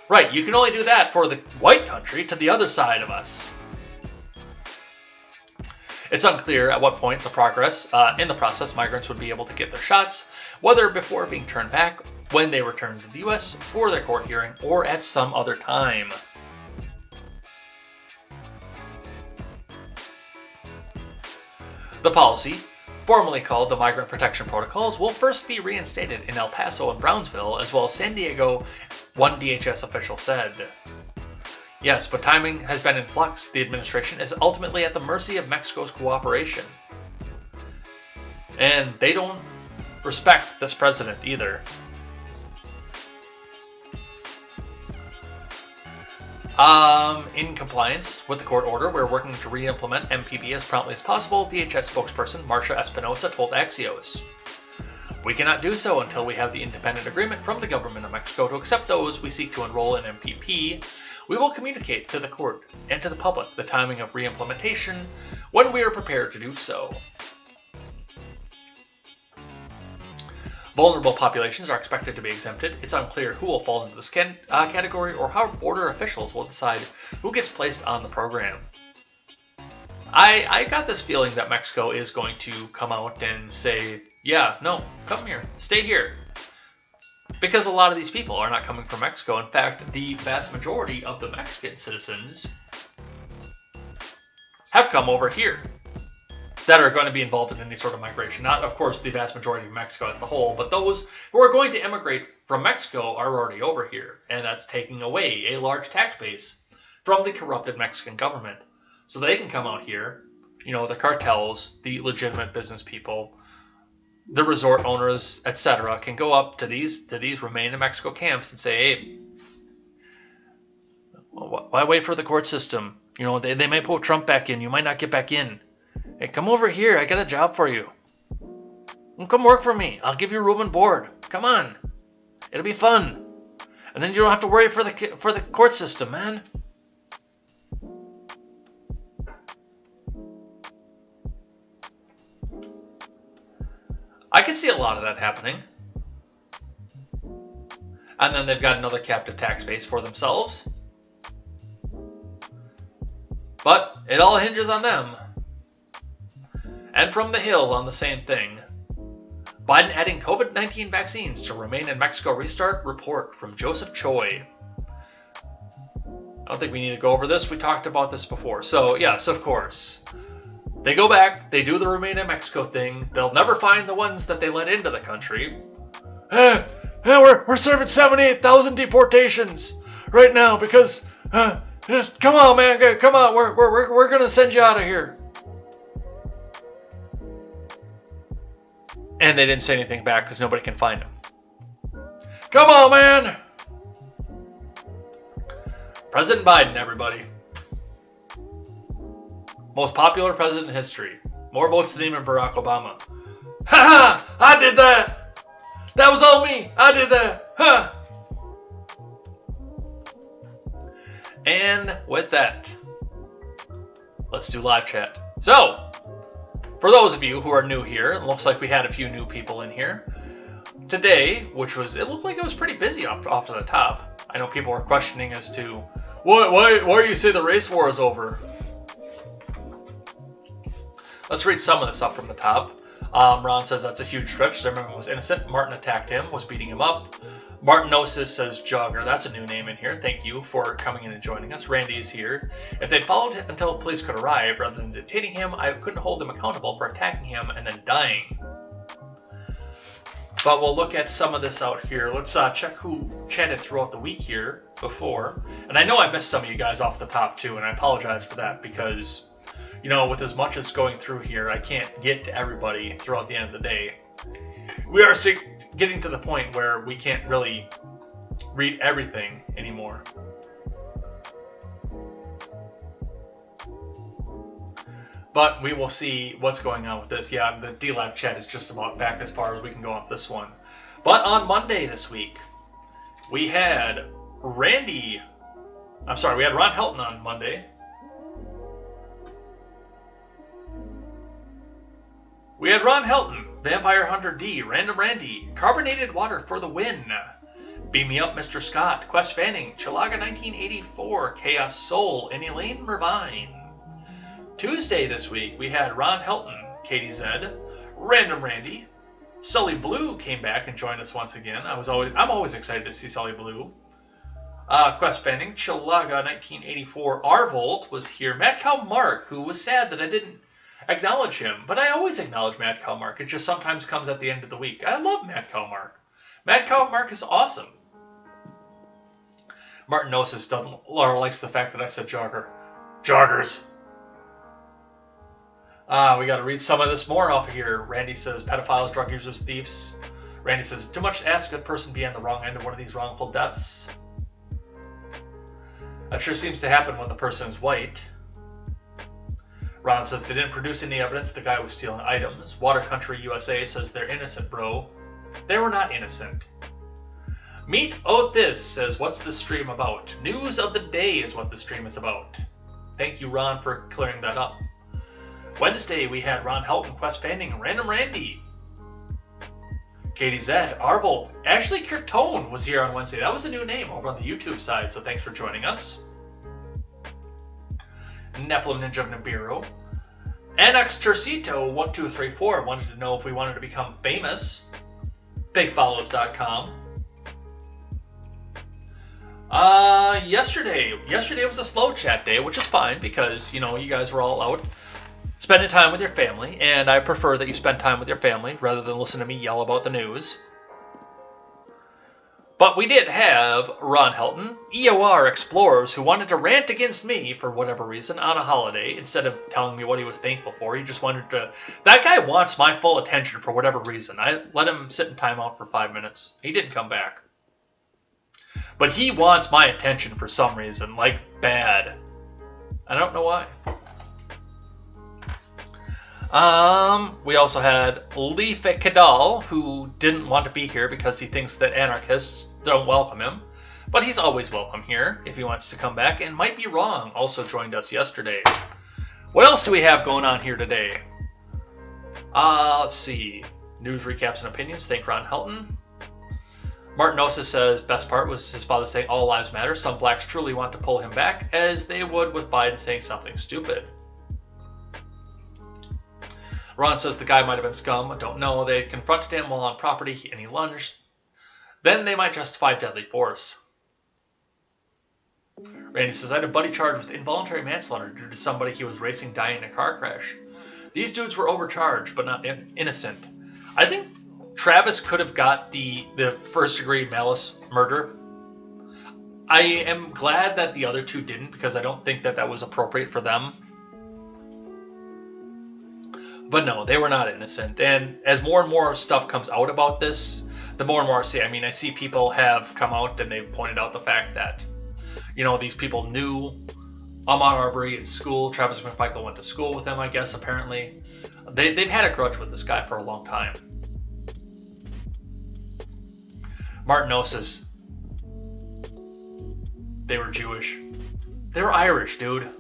Right, you can only do that for the white country to the other side of us. It's unclear at what point in the process migrants would be able to get their shots, whether before being turned back, when they return to the U.S. for their court hearing, or at some other time. The policy, formerly called the Migrant Protection Protocols, will first be reinstated in El Paso and Brownsville, as well as San Diego, one DHS official said. Yes, but timing has been in flux. The administration is ultimately at the mercy of Mexico's cooperation. And they don't respect this president either. In compliance with the court order, we're working to re-implement MPP as promptly as possible, DHS spokesperson Marcia Espinosa told Axios. We cannot do so until we have the independent agreement from the government of Mexico to accept those we seek to enroll in MPP. We will communicate to the court and to the public the timing of re-implementation when we are prepared to do so. Vulnerable populations are expected to be exempted. It's unclear who will fall into this category or how border officials will decide who gets placed on the program. I got this feeling that Mexico is going to come out and say, yeah, no, come here, stay here. Because a lot of these people are not coming from Mexico. In fact, the vast majority of the Mexican citizens have come over here that are going to be involved in any sort of migration. Not, of course, the vast majority of Mexico as a whole, but those who are going to immigrate from Mexico are already over here, and that's taking away a large tax base from the corrupted Mexican government. So they can come out here, you know, the cartels, the legitimate business people, the resort owners, etc., can go up to these remain in Mexico camps and say, hey, why wait for the court system? You know, they might put Trump back in. You might not get back in. Hey, come over here. I got a job for you. Come work for me. I'll give you room and board. Come on. It'll be fun. And then you don't have to worry for the court system, man. I can see a lot of that happening. And then they've got another captive tax base for themselves. But it all hinges on them. And from the Hill on the same thing. Biden adding COVID-19 vaccines to remain in Mexico restart report from Joseph Choi. I don't think we need to go over this. We talked about this before. So, yes, of course. They go back, they do the remain in Mexico thing. They'll never find the ones that they let into the country. We're serving 78,000 deportations right now because just come on, man, come on. We're gonna send you out of here. And they didn't say anything back because nobody can find them. Come on, man. President Biden, everybody. Most popular president in history. More votes than even Barack Obama. Ha ha! I did that! That was all me! I did that! Ha! And with that, let's do live chat. So, for those of you who are new here, it looks like we had a few new people in here. Today, it looked like it was pretty busy off to the top. I know people were questioning as to, why do you say the race war is over? Let's read some of this up from the top. Ron says that's a huge stretch. Zimmerman was innocent. Martin attacked him, was beating him up. Martinosis says jogger. That's a new name in here. Thank you for coming in and joining us. Randy is here. If they'd followed him until police could arrive rather than detaining him, I couldn't hold them accountable for attacking him and then dying. But we'll look at some of this out here. Let's check who chatted throughout the week here before. And I know I missed some of you guys off the top too, and I apologize for that because, you know, with as much as going through here, I can't get to everybody throughout the end of the day. We are getting to the point where we can't really read everything anymore. But we will see what's going on with this. Yeah, the DLive chat is just about back as far as we can go off this one. But on Monday this week, we had Ron Helton on Monday. We had Ron Helton, Vampire Hunter D, Random Randy, Carbonated Water for the win, Beam Me Up Mr. Scott, Quest Fanning, Chilaga 1984, Chaos Soul, and Elaine Mervine. Tuesday this week, we had Ron Helton, Katie Zed, Random Randy, Sully Blue came back and joined us once again. I'm always excited to see Sully Blue. Quest Fanning, Chilaga 1984, Arvolt was here. Mad Cow Mark, who was sad that I didn't acknowledge him, but I always acknowledge Mad Cow Mark. It just sometimes comes at the end of the week. I love Mad Cow Mark. Mad Cow Mark is awesome. Martin Gnosis doesn't or likes the fact that I said jogger. Joggers. We got to read some of this more off of here. Randy says, pedophiles, drug users, thieves. Randy says, too much to ask a good person be on the wrong end of one of these wrongful deaths. That sure seems to happen when the person is white. Ron says, they didn't produce any evidence the guy was stealing items. Water Country USA says, they're innocent, bro. They were not innocent. Meet Otis says, what's the stream about? News of the day is what the stream is about. Thank you, Ron, for clearing that up. Wednesday, we had Ron Helton, Quest Fanning, and Random Randy. Katie Zed, Arvold, Ashley Kirtone was here on Wednesday. That was a new name over on the YouTube side, so thanks for joining us. Nephilim Ninja Nibiru. Annex Tercito 1234 wanted to know if we wanted to become famous. BigFollows.com. Yesterday was a slow chat day, which is fine because, you know, you guys were all out spending time with your family, and I prefer that you spend time with your family rather than listen to me yell about the news. But we did have Ron Helton, EOR Explorers, who wanted to rant against me for whatever reason on a holiday instead of telling me what he was thankful for. He just wanted to... That guy wants my full attention for whatever reason. I let him sit in timeout for 5 minutes. He didn't come back. But he wants my attention for some reason, like bad. I don't know why. We also had Leibt Kadal, who didn't want to be here because he thinks that anarchists don't welcome him. But he's always welcome here if he wants to come back, and might be wrong. Also joined us yesterday. What else do we have going on here today? Let's see. News recaps and opinions. Thank Ron Helton. Martin Osa says, best part was his father saying all lives matter. Some blacks truly want to pull him back, as they would with Biden saying something stupid. Ron says the guy might have been scum. I don't know. They confronted him while on property and he lunged. Then they might justify deadly force. Randy says, I had a buddy charged with involuntary manslaughter due to somebody he was racing dying in a car crash. These dudes were overcharged, but not innocent. I think Travis could have got the first degree malice murder. I am glad that the other two didn't, because I don't think that was appropriate for them. But no, they were not innocent. And as more and more stuff comes out about this, the more and more I see. I mean, I see people have come out and they've pointed out the fact that, you know, these people knew Ahmaud Arbery in school. Travis McMichael went to school with them, I guess, apparently. They've had a grudge with this guy for a long time. Martin Osis. They were Jewish. They were Irish, dude.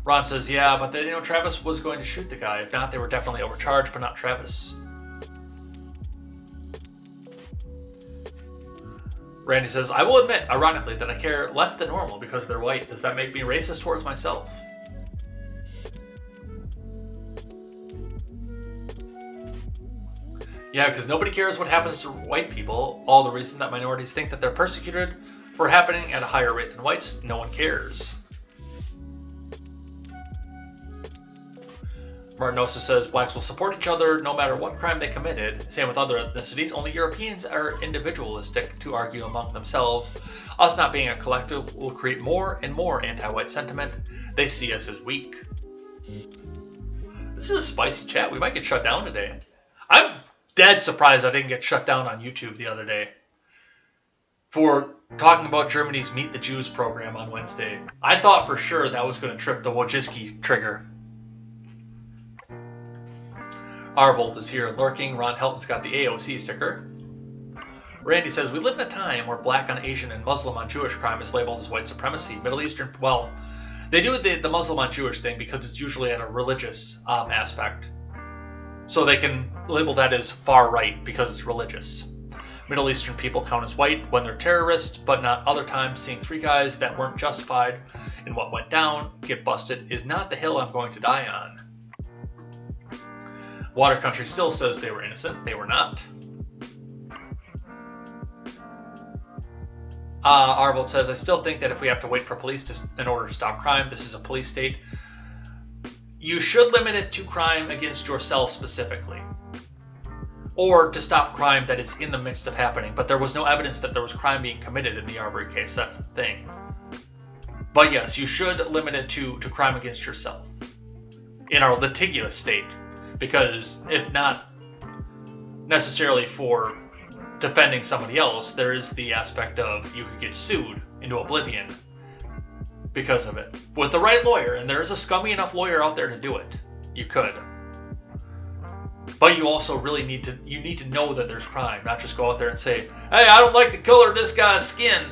Ron says, yeah, but you know, Travis was going to shoot the guy. If not, they were definitely overcharged, but not Travis. Randy says, I will admit, ironically, that I care less than normal because they're white. Does that make me racist towards myself? Yeah, because nobody cares what happens to white people. All the reason that minorities think that they're persecuted for happening at a higher rate than whites, no one cares. Martin also says blacks will support each other no matter what crime they committed. Same with other ethnicities. Only Europeans are individualistic to argue among themselves. Us not being a collective will create more and more anti-white sentiment. They see us as weak. This is a spicy chat. We might get shut down today. I'm dead surprised I didn't get shut down on YouTube the other day for talking about Germany's Meet the Jews program on Wednesday. I thought for sure that was going to trip the Wojcicki trigger. Arvold is here and lurking. Ron Helton's got the AOC sticker. Randy says, we live in a time where black on Asian and Muslim on Jewish crime is labeled as white supremacy. Middle Eastern, well, they do the Muslim on Jewish thing because it's usually at a religious aspect. So they can label that as far right because it's religious. Middle Eastern people count as white when they're terrorists, but not other times. Seeing three guys that weren't justified in what went down get busted is not the hill I'm going to die on. Water Country still says they were innocent. They were not. Arvold says, I still think that if we have to wait for police in order to stop crime, this is a police state. You should limit it to crime against yourself specifically. or to stop crime that is in the midst of happening. But there was no evidence that there was crime being committed in the Arbery case. That's the thing. But yes, you should limit it to crime against yourself in our litigious state, because if not necessarily for defending somebody else, there is the aspect of you could get sued into oblivion because of it. With the right lawyer, and there's a scummy enough lawyer out there to do it, you could. But you also really need to know that there's crime, not just go out there and say, hey, I don't like the color of this guy's skin,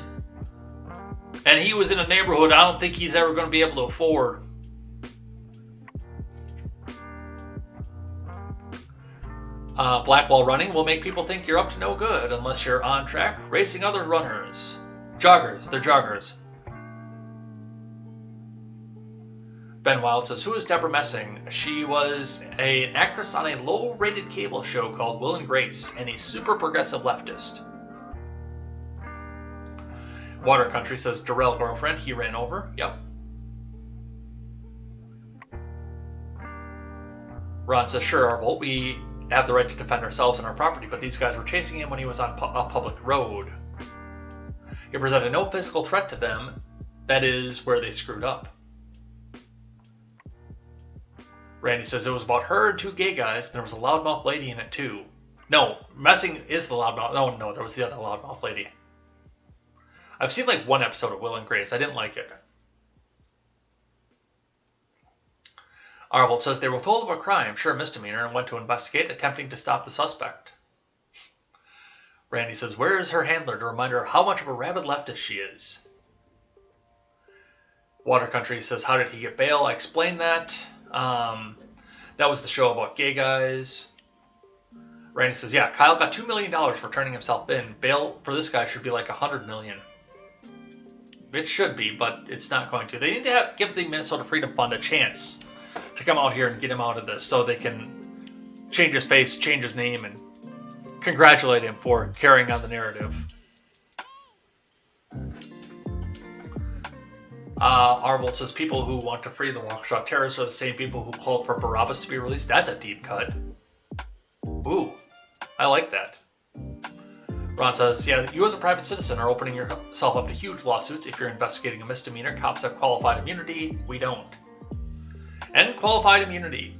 and he was in a neighborhood I don't think he's ever going to be able to afford. Black while running will make people think you're up to no good unless you're on track racing other runners. Joggers, they're joggers. Ben Wild says, who is Deborah Messing? She was an actress on a low-rated cable show called Will and Grace, and a super progressive leftist. Water Country says, Darrell girlfriend, he ran over. Yep. Ron says, sure, our vote, we have the right to defend ourselves and our property, but these guys were chasing him when he was on a public road. He presented no physical threat to them. That is where they screwed up. Randy says it was about her and two gay guys, and there was a loudmouth lady in it too. No, Messing is the loudmouth. No, there was the other loudmouth lady. I've seen like one episode of Will and Grace. I didn't like it. Arvold says they were told of a crime, sure misdemeanor, and went to investigate, attempting to stop the suspect. Randy says, where is her handler to remind her how much of a rabid leftist she is? Water Country says, how did he get bail? I explained that. That was the show about gay guys. Randy says, yeah, Kyle got $2 million for turning himself in. Bail for this guy should be like $100 million. It should be, but it's not going to. They need to give the Minnesota Freedom Fund a chance to come out here and get him out of this so they can change his face, change his name, and congratulate him for carrying on the narrative. Arvold says people who want to free the Waukesha terrorists are the same people who called for Barabbas to be released. That's a deep cut. Ooh, I like that. Ron says, yeah, you as a private citizen are opening yourself up to huge lawsuits if you're investigating a misdemeanor. Cops have qualified immunity. We don't. And qualified immunity.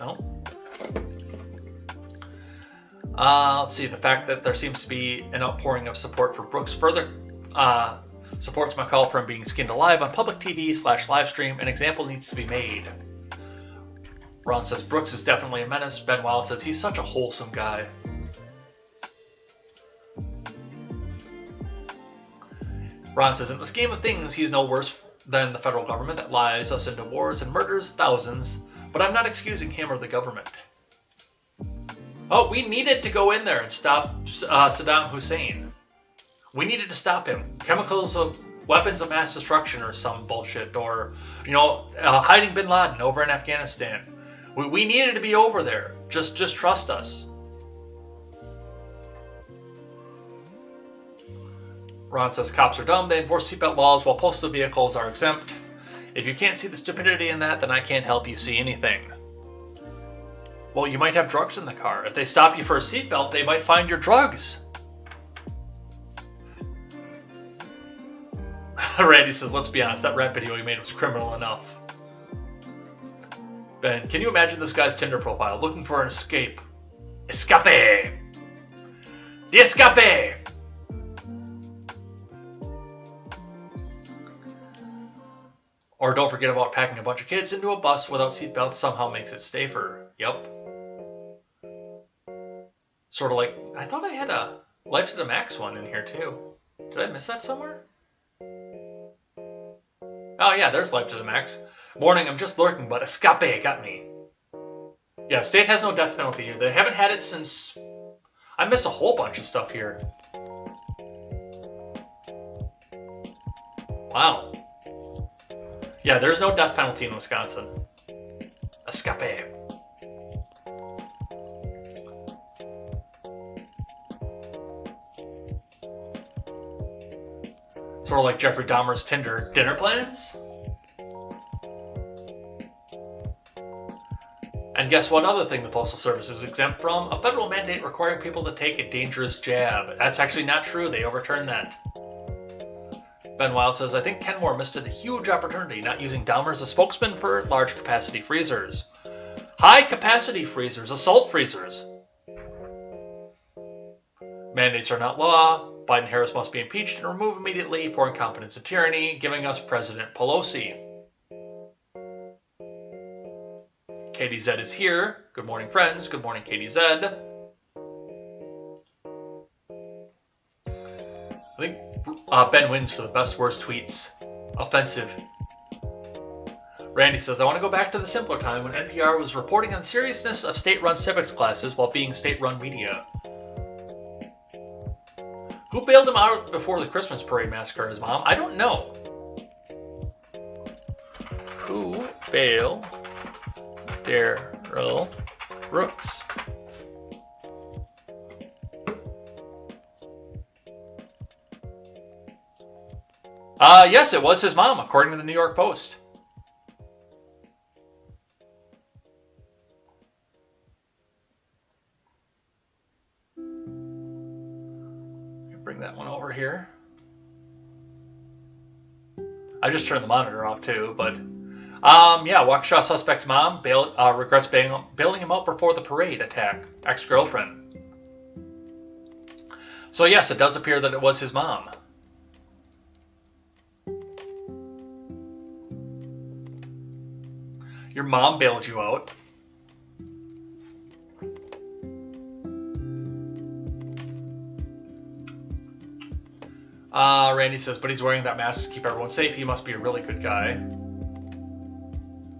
No. Let's see, the fact that there seems to be an outpouring of support for Brooks further supports my call for him being skinned alive on public TV/live stream. An example needs to be made. Ron says, Brooks is definitely a menace. Ben Wild says, he's such a wholesome guy. Ron says, in the scheme of things, he's no worse than the federal government that lies us into wars and murders thousands, but I'm not excusing him or the government. Oh, we needed to go in there and stop Saddam Hussein. We needed to stop him. Chemicals of weapons of mass destruction or some bullshit, or, hiding bin Laden over in Afghanistan. We needed to be over there. Just trust us. Ron says cops are dumb. They enforce seatbelt laws while postal vehicles are exempt. If you can't see the stupidity in that, then I can't help you see anything. Well, you might have drugs in the car. If they stop you for a seatbelt, they might find your drugs. Randy says, let's be honest, that rap video he made was criminal enough. Ben, can you imagine this guy's Tinder profile looking for an escape? Escape! The escape! Or don't forget about packing a bunch of kids into a bus without seatbelts somehow makes it safer. Yep. Sort of like, I thought I had a Life to the Max one in here too. Did I miss that somewhere? Oh yeah, there's Life to the Max. Morning, I'm just lurking, but escape got me. Yeah, state has no death penalty here. They haven't had it since... I missed a whole bunch of stuff here. Wow. Yeah, there's no death penalty in Wisconsin. Escape. Sort of like Jeffrey Dahmer's Tinder dinner plans. guess what other thing the Postal Service is exempt from? A federal mandate requiring people to take a dangerous jab. That's actually not true. They overturned that. Ben Wild says, I think Kenmore missed a huge opportunity not using Dahmer as a spokesman for large capacity freezers. High capacity freezers, assault freezers. Mandates are not law. Biden-Harris must be impeached and removed immediately for incompetence and tyranny, giving us President Pelosi. Katie Z is here. Good morning, friends. Good morning, Katie Z. I think Ben wins for the best worst tweets. Offensive. Randy says, I want to go back to the simpler time when NPR was reporting on the seriousness of state-run civics classes while being state-run media. Who bailed him out before the Christmas parade massacre? His mom? I don't know. Who bailed Darrell Brooks? Yes, it was his mom, according to the New York Post. Bring that one over here. I just turned the monitor off too, but yeah, Waukesha suspect's mom regrets bailing him out before the parade attack. Ex-girlfriend. So yes, it does appear that it was his mom. Your mom bailed you out. Randy says, but he's wearing that mask to keep everyone safe. He must be a really good guy.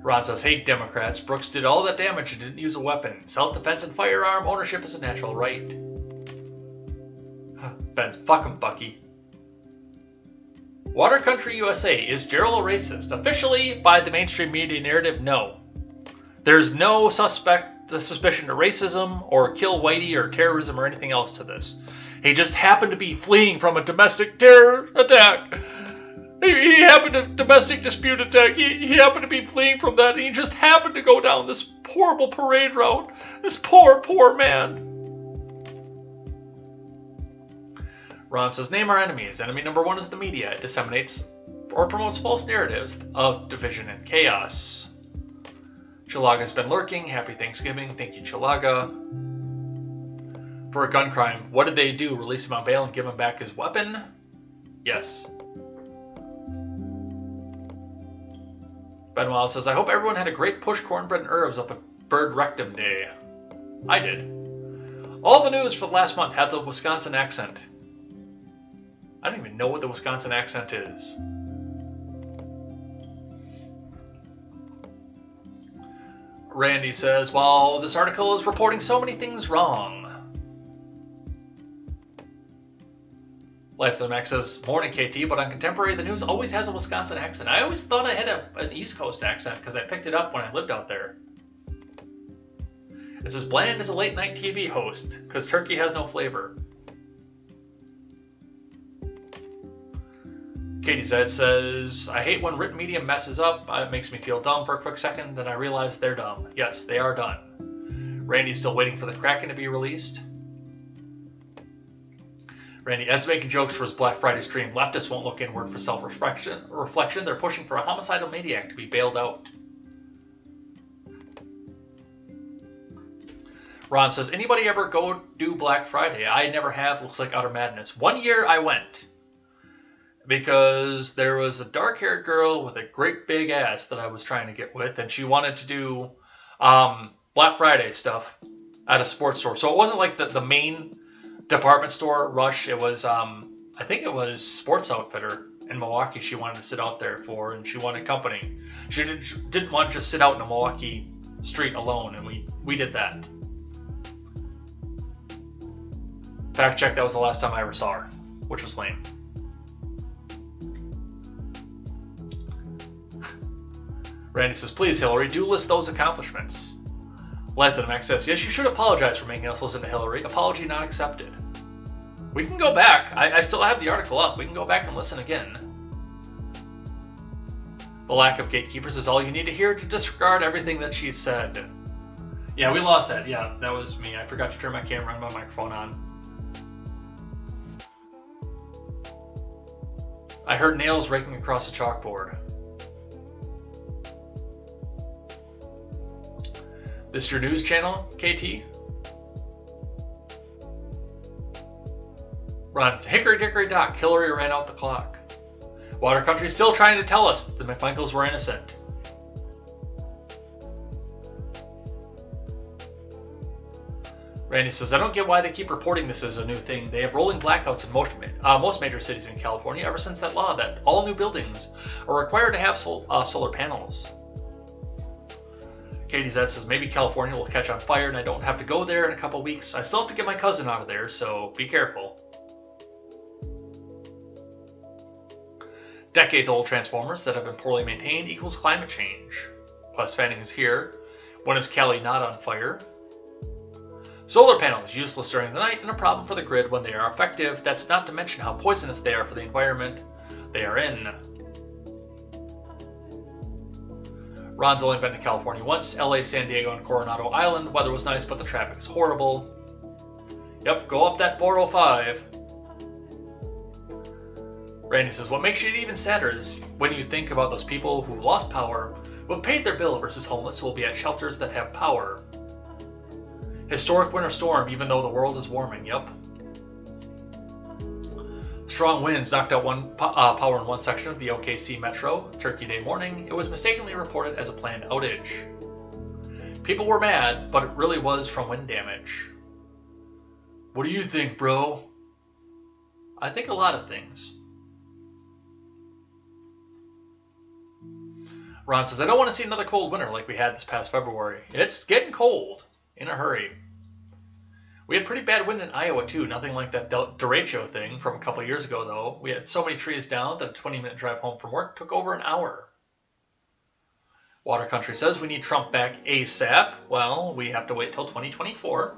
Ron says, hey, Democrats, Brooks did all that damage and didn't use a weapon. Self-defense and firearm ownership is a natural right. Ben, fuck him, Bucky. Water Country USA, is Gerald a racist? Officially, by the mainstream media narrative, no. There's no suspicion of racism or kill whitey or terrorism or anything else to this. He just happened to be fleeing from a domestic terror attack. He happened to domestic dispute attack. He happened to be fleeing from that, and he just happened to go down this horrible parade route. This poor, poor man. Ron says, name our enemies. Enemy number one is the media. It disseminates or promotes false narratives of division and chaos. Chilaga's been lurking. Happy Thanksgiving. Thank you, Chilaga. For a gun crime, what did they do? Release him on bail and give him back his weapon? Yes. Ben Wild says, I hope everyone had a great push cornbread and herbs up at Bird Rectum Day. I did. All the news for the last month had the Wisconsin accent. I don't even know what the Wisconsin accent is. Randy says, well, this article is reporting so many things wrong. Life of the Max says, morning KT, but on Contemporary, the news always has a Wisconsin accent. I always thought I had an East Coast accent because I picked it up when I lived out there. It's as bland as a late night TV host because turkey has no flavor. Katie Zed says, I hate when written media messes up. It makes me feel dumb for a quick second, then I realize they're dumb. Yes, they are done. Randy's still waiting for the Kraken to be released. Randy, Ed's making jokes for his Black Friday stream. Leftists won't look inward for self-reflection. They're pushing for a homicidal maniac to be bailed out. Ron says, anybody ever go do Black Friday? I never have. Looks like utter madness. One year I went. Because there was a dark-haired girl with a great big ass that I was trying to get with. And she wanted to do Black Friday stuff at a sports store. So it wasn't like the main department store rush. It was I think it was Sports Outfitter in Milwaukee she wanted to sit out there for, and she wanted company. She didn't want to just sit out in a Milwaukee street alone, and we did that. Fact check, that was the last time I ever saw her, which was lame. Randy says, please Hillary, do list those accomplishments. Life of the Max says, yes, you should apologize for making us listen to Hillary. Apology not accepted. We can go back. I still have the article up. We can go back and listen again. The lack of gatekeepers is all you need to hear to disregard everything that she said. Yeah, we lost that. Yeah, that was me. I forgot to turn my camera and my microphone on. I heard nails raking across the chalkboard. This your news channel, KT? Run. Hickory dickory dock. Hillary ran out the clock. Water Country's still trying to tell us the McMichaels were innocent. Randy says, I don't get why they keep reporting this as a new thing. They have rolling blackouts in most major cities in California ever since that law that all new buildings are required to have solar panels. Katie Zed says, maybe California will catch on fire and I don't have to go there in a couple weeks. I still have to get my cousin out of there, so be careful. Decades-old transformers that have been poorly maintained equals climate change. Plus Fanning is here. When is Cali not on fire? Solar panels useless during the night and a problem for the grid when they are effective. That's not to mention how poisonous they are for the environment they are in. Ron's only been to California once. LA, San Diego, and Coronado Island. Weather was nice, but the traffic is horrible. Yep, go up that 405. Randy says, what makes it even sadder is when you think about those people who lost power, who have paid their bill versus homeless who will be at shelters that have power. Historic winter storm, even though the world is warming, yep. Strong winds knocked out power in one section of the OKC Metro. Turkey Day morning, it was mistakenly reported as a planned outage. People were mad, but it really was from wind damage. What do you think, bro? I think a lot of things. Ron says, I don't want to see another cold winter like we had this past February. It's getting cold. In a hurry. We had pretty bad wind in Iowa too, nothing like that derecho thing from a couple years ago though. We had so many trees down that a 20-minute drive home from work took over an hour. Water Country says we need Trump back ASAP. Well, we have to wait till 2024.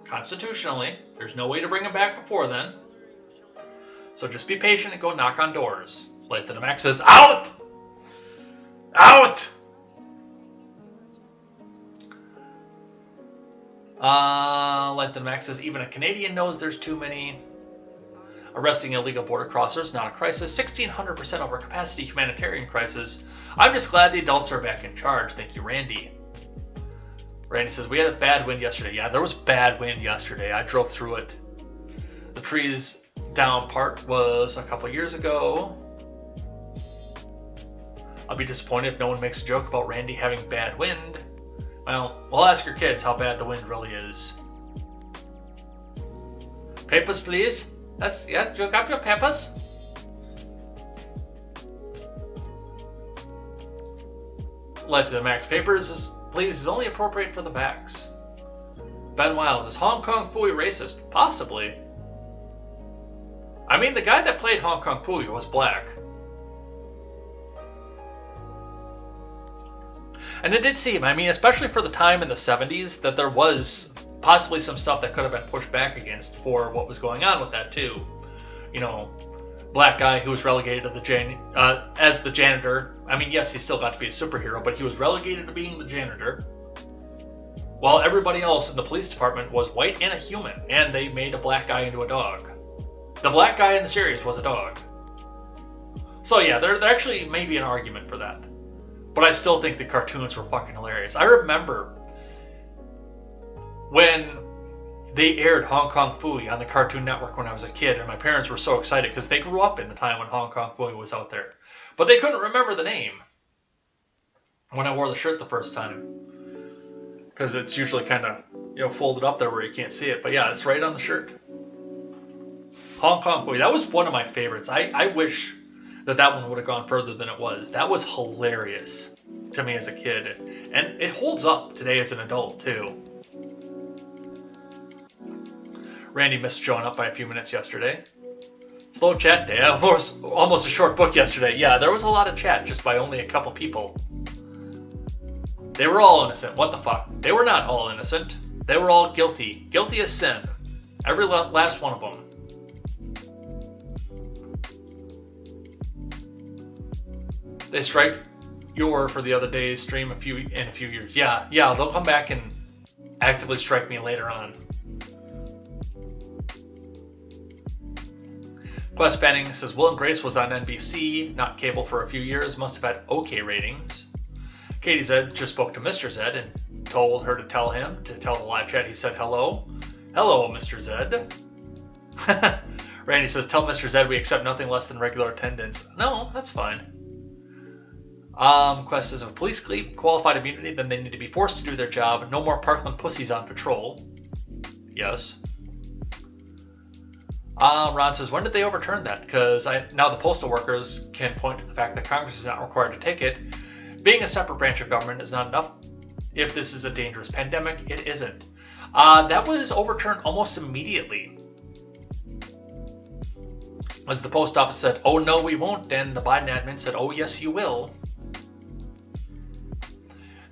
Constitutionally, there's no way to bring him back before then. So just be patient and go knock on doors. Leibt and Max says, out! Out! Leibt and Max says, even a Canadian knows there's too many. Arresting illegal border crossers, not a crisis. 1,600% over capacity humanitarian crisis. I'm just glad the adults are back in charge. Thank you, Randy. Randy says, we had a bad wind yesterday. Yeah, there was bad wind yesterday. I drove through it. The trees down part was a couple years ago. I'll be disappointed if no one makes a joke about Randy having bad wind. Well, we'll ask your kids how bad the wind really is. Papers, please. Yeah, do you have your papers? Leibt and Max papers, please, is only appropriate for the backs. Ben Wild, is Hong Kong Phooey racist? Possibly. I mean, the guy that played Hong Kong Phooey was black. And it did seem, I mean, especially for the time in the 70s, that there was possibly some stuff that could have been pushed back against for what was going on with that, too. You know, black guy who was relegated to as the janitor. I mean, yes, he still got to be a superhero, but he was relegated to being the janitor. While everybody else in the police department was white and a human, and they made a black guy into a dog. The black guy in the series was a dog. So yeah, there actually may be an argument for that. But I still think the cartoons were fucking hilarious. I remember when they aired Hong Kong Phooey on the Cartoon Network when I was a kid, and my parents were so excited because they grew up in the time when Hong Kong Phooey was out there. But they couldn't remember the name when I wore the shirt the first time. Because it's usually kind of, you know, folded up there where you can't see it. But yeah, it's right on the shirt. Hong Kong Phooey. That was one of my favorites. I wish that one would have gone further than it was. That was hilarious to me as a kid. And it holds up today as an adult, too. Randy missed Joan up by a few minutes yesterday. Slow chat day. Almost a short book yesterday. Yeah, there was a lot of chat just by only a couple people. They were all innocent. What the fuck? They were not all innocent. They were all guilty. Guilty as sin. Every last one of them. They strike, your for the other day's stream in a few years. Yeah, they'll come back and actively strike me later on. Quest Banning says Will and Grace was on NBC, not cable, for a few years. Must have had okay ratings. Katie Zed just spoke to Mr. Zed and told her to tell the live chat. He said hello. Hello, Mr. Zed. Randy says, tell Mr. Zed we accept nothing less than regular attendance. No, that's fine. Quest says, if police keep qualified immunity, then they need to be forced to do their job. No more Parkland pussies on patrol. Yes. Ron says, when did they overturn that? Because now the postal workers can point to the fact that Congress is not required to take it. Being a separate branch of government is not enough. If this is a dangerous pandemic, it isn't. That was overturned almost immediately. As the post office said, oh no we won't, and the Biden admin said, oh yes you will.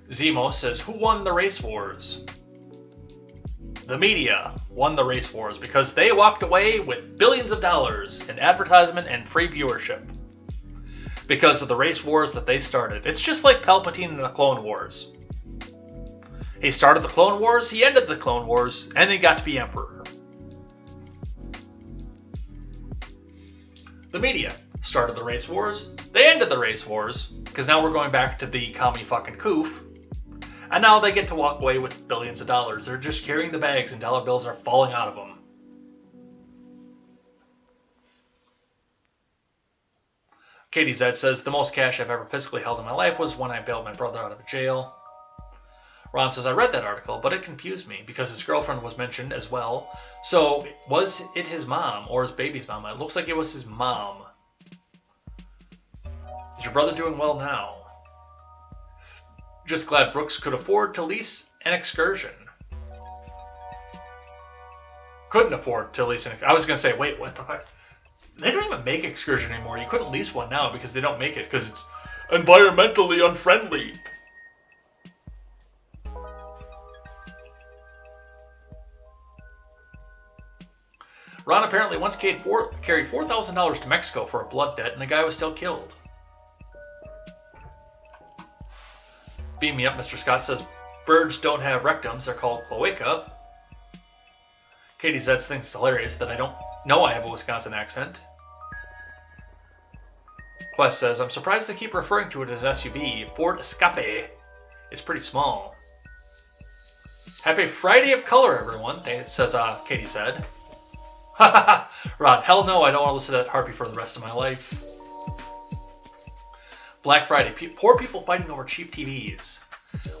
Zemo says, who won the race wars? The media won the race wars because they walked away with billions of dollars in advertisement and free viewership. Because of the race wars that they started. It's just like Palpatine in the Clone Wars. He started the Clone Wars, he ended the Clone Wars, and then got to be Emperor. The media started the race wars, they ended the race wars, because now we're going back to the commie fucking coof, and now they get to walk away with billions of dollars. They're just carrying the bags and dollar bills are falling out of them. Katie Zed says, the most cash I've ever physically held in my life was when I bailed my brother out of jail. Ron says, I read that article, but it confused me because his girlfriend was mentioned as well. So, was it his mom or his baby's mom? It looks like it was his mom. Is your brother doing well now? Just glad Brooks could afford to lease an excursion. Couldn't afford to lease an excursion. I was going to say, wait, what the fuck? They don't even make excursion anymore. You couldn't lease one now because they don't make it because it's environmentally unfriendly. Ron apparently once carried $4,000 to Mexico for a blood debt and the guy was still killed. Beam me up, Mr. Scott says, birds don't have rectums, they're called cloaca. Katie Zeds thinks it's hilarious that I don't know I have a Wisconsin accent. Quest says, I'm surprised they keep referring to it as SUV. Ford Escape is pretty small. Happy Friday of color, everyone, says Katie said. Ron, hell no, I don't want to listen to that harpy for the rest of my life. Black Friday, poor people fighting over cheap TVs.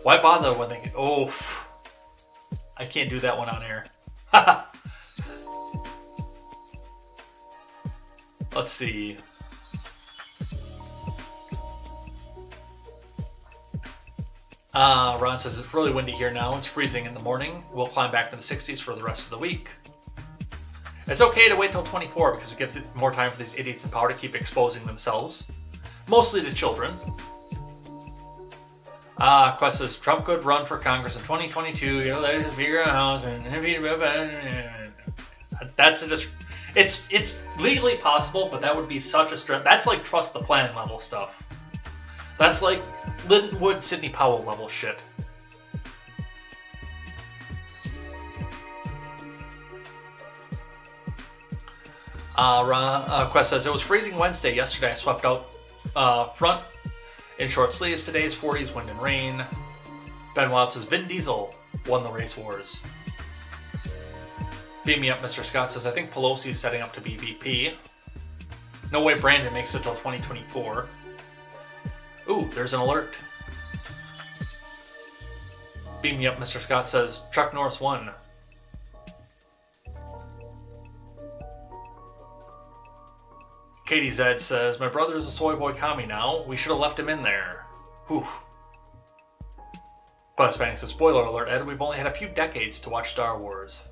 Why bother when they... Oh, I can't do that one on air. Let's see. Ron says it's really windy here now. It's freezing in the morning. We'll climb back to the 60s for the rest of the week. It's okay to wait till 24 because it gives it more time for these idiots in power to keep exposing themselves. Mostly to children. Quest says, Trump could run for Congress in 2022. You know, let us figure out. That's just... It's legally possible, but that would be such a stretch. That's like trust the plan level stuff. That's like Lindenwood, Sidney Powell level shit. Quest says, it was freezing Wednesday. Yesterday I swept out front in short sleeves. Today is 40s, wind and rain. Ben Wild says, Vin Diesel won the race wars. Beam me up, Mr. Scott says, I think Pelosi is setting up to be VP. No way Brandon makes it till 2024. Ooh, there's an alert. Beam me up, Mr. Scott says, Chuck Norris won. Katie Zed says, my brother is a soy boy commie now. We should have left him in there. Oof. Quest Fanning says, spoiler alert, Ed, we've only had a few decades to watch Star Wars.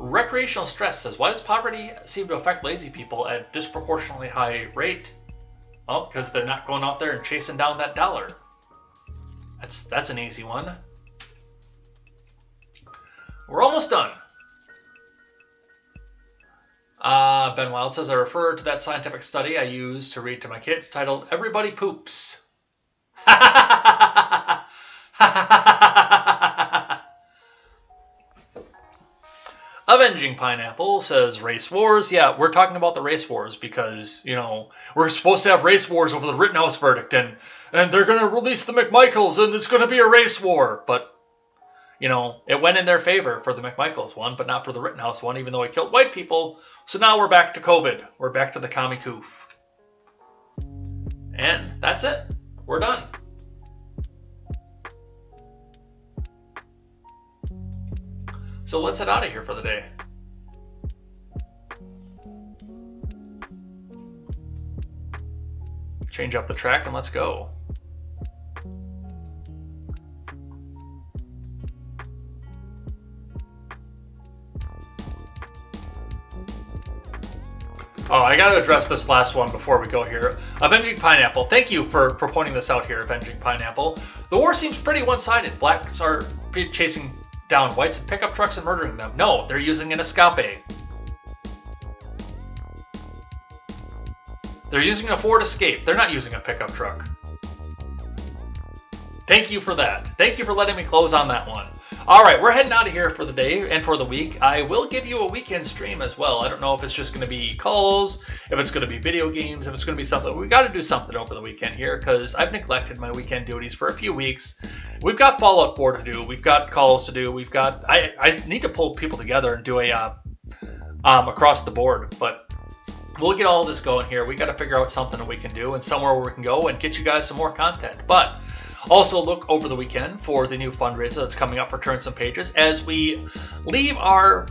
Recreational Stress says, why does poverty seem to affect lazy people at a disproportionately high rate? Well, because they're not going out there and chasing down that dollar. That's an easy one. We're almost done. Ben Wild says, I refer to that scientific study I used to read to my kids titled Everybody Poops. Avenging Pineapple says race wars. Yeah, we're talking about the race wars because, we're supposed to have race wars over the Rittenhouse verdict and they're going to release the McMichaels and it's going to be a race war. But, it went in their favor for the McMichaels one, but not for the Rittenhouse one, even though he killed white people. So now we're back to COVID. We're back to the commie coof. And that's it. We're done. So let's head out of here for the day. Change up the track and let's go. Oh, I got to address this last one before we go here. Avenging Pineapple. Thank you for pointing this out here, Avenging Pineapple. The war seems pretty one-sided. Blacks are chasing down whites in pickup trucks and murdering them. No, they're using an escape. They're using a Ford Escape. They're not using a pickup truck. Thank you for that. Thank you for letting me close on that one. All right, we're heading out of here for the day and for the week. I will give you a weekend stream as well. I don't know if it's just going to be calls, if it's going to be video games, if it's going to be something. We got to do something over the weekend here because I've neglected my weekend duties for a few weeks. We've got Fallout 4 to do. We've got calls to do. We've got. I need to pull people together and do a across the board, but we'll get all this going here. We got to figure out something that we can do and somewhere where we can go and get you guys some more content. But also look over the weekend for the new fundraiser that's coming up for Turn Some Pages as we leave our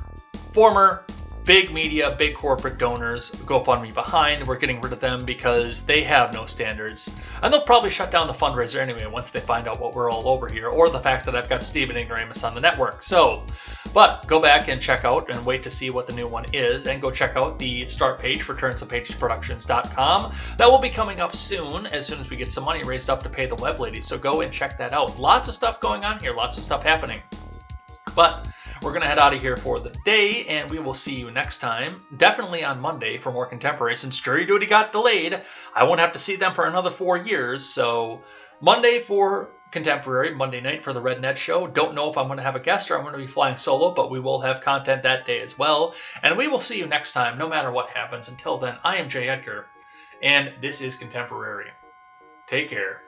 former big media, big corporate donors GoFundMe behind. We're getting rid of them because they have no standards. And they'll probably shut down the fundraiser anyway once they find out what we're all over here, or the fact that I've got Steven Ignoramus on the network. So, but go back and check out and wait to see what the new one is, and go check out the start page for TurnSomePagesProductions.com. That will be coming up soon as we get some money raised up to pay the web ladies. So go and check that out. Lots of stuff going on here, lots of stuff happening. But we're going to head out of here for the day, and we will see you next time, definitely on Monday for more Contemporary. Since Jury Duty got delayed, I won't have to see them for another 4 years. So Monday for Contemporary, Monday night for the Red Net Show. Don't know if I'm going to have a guest or I'm going to be flying solo, but we will have content that day as well. And we will see you next time, no matter what happens. Until then, I am Jay Edgar, and this is Contemporary. Take care.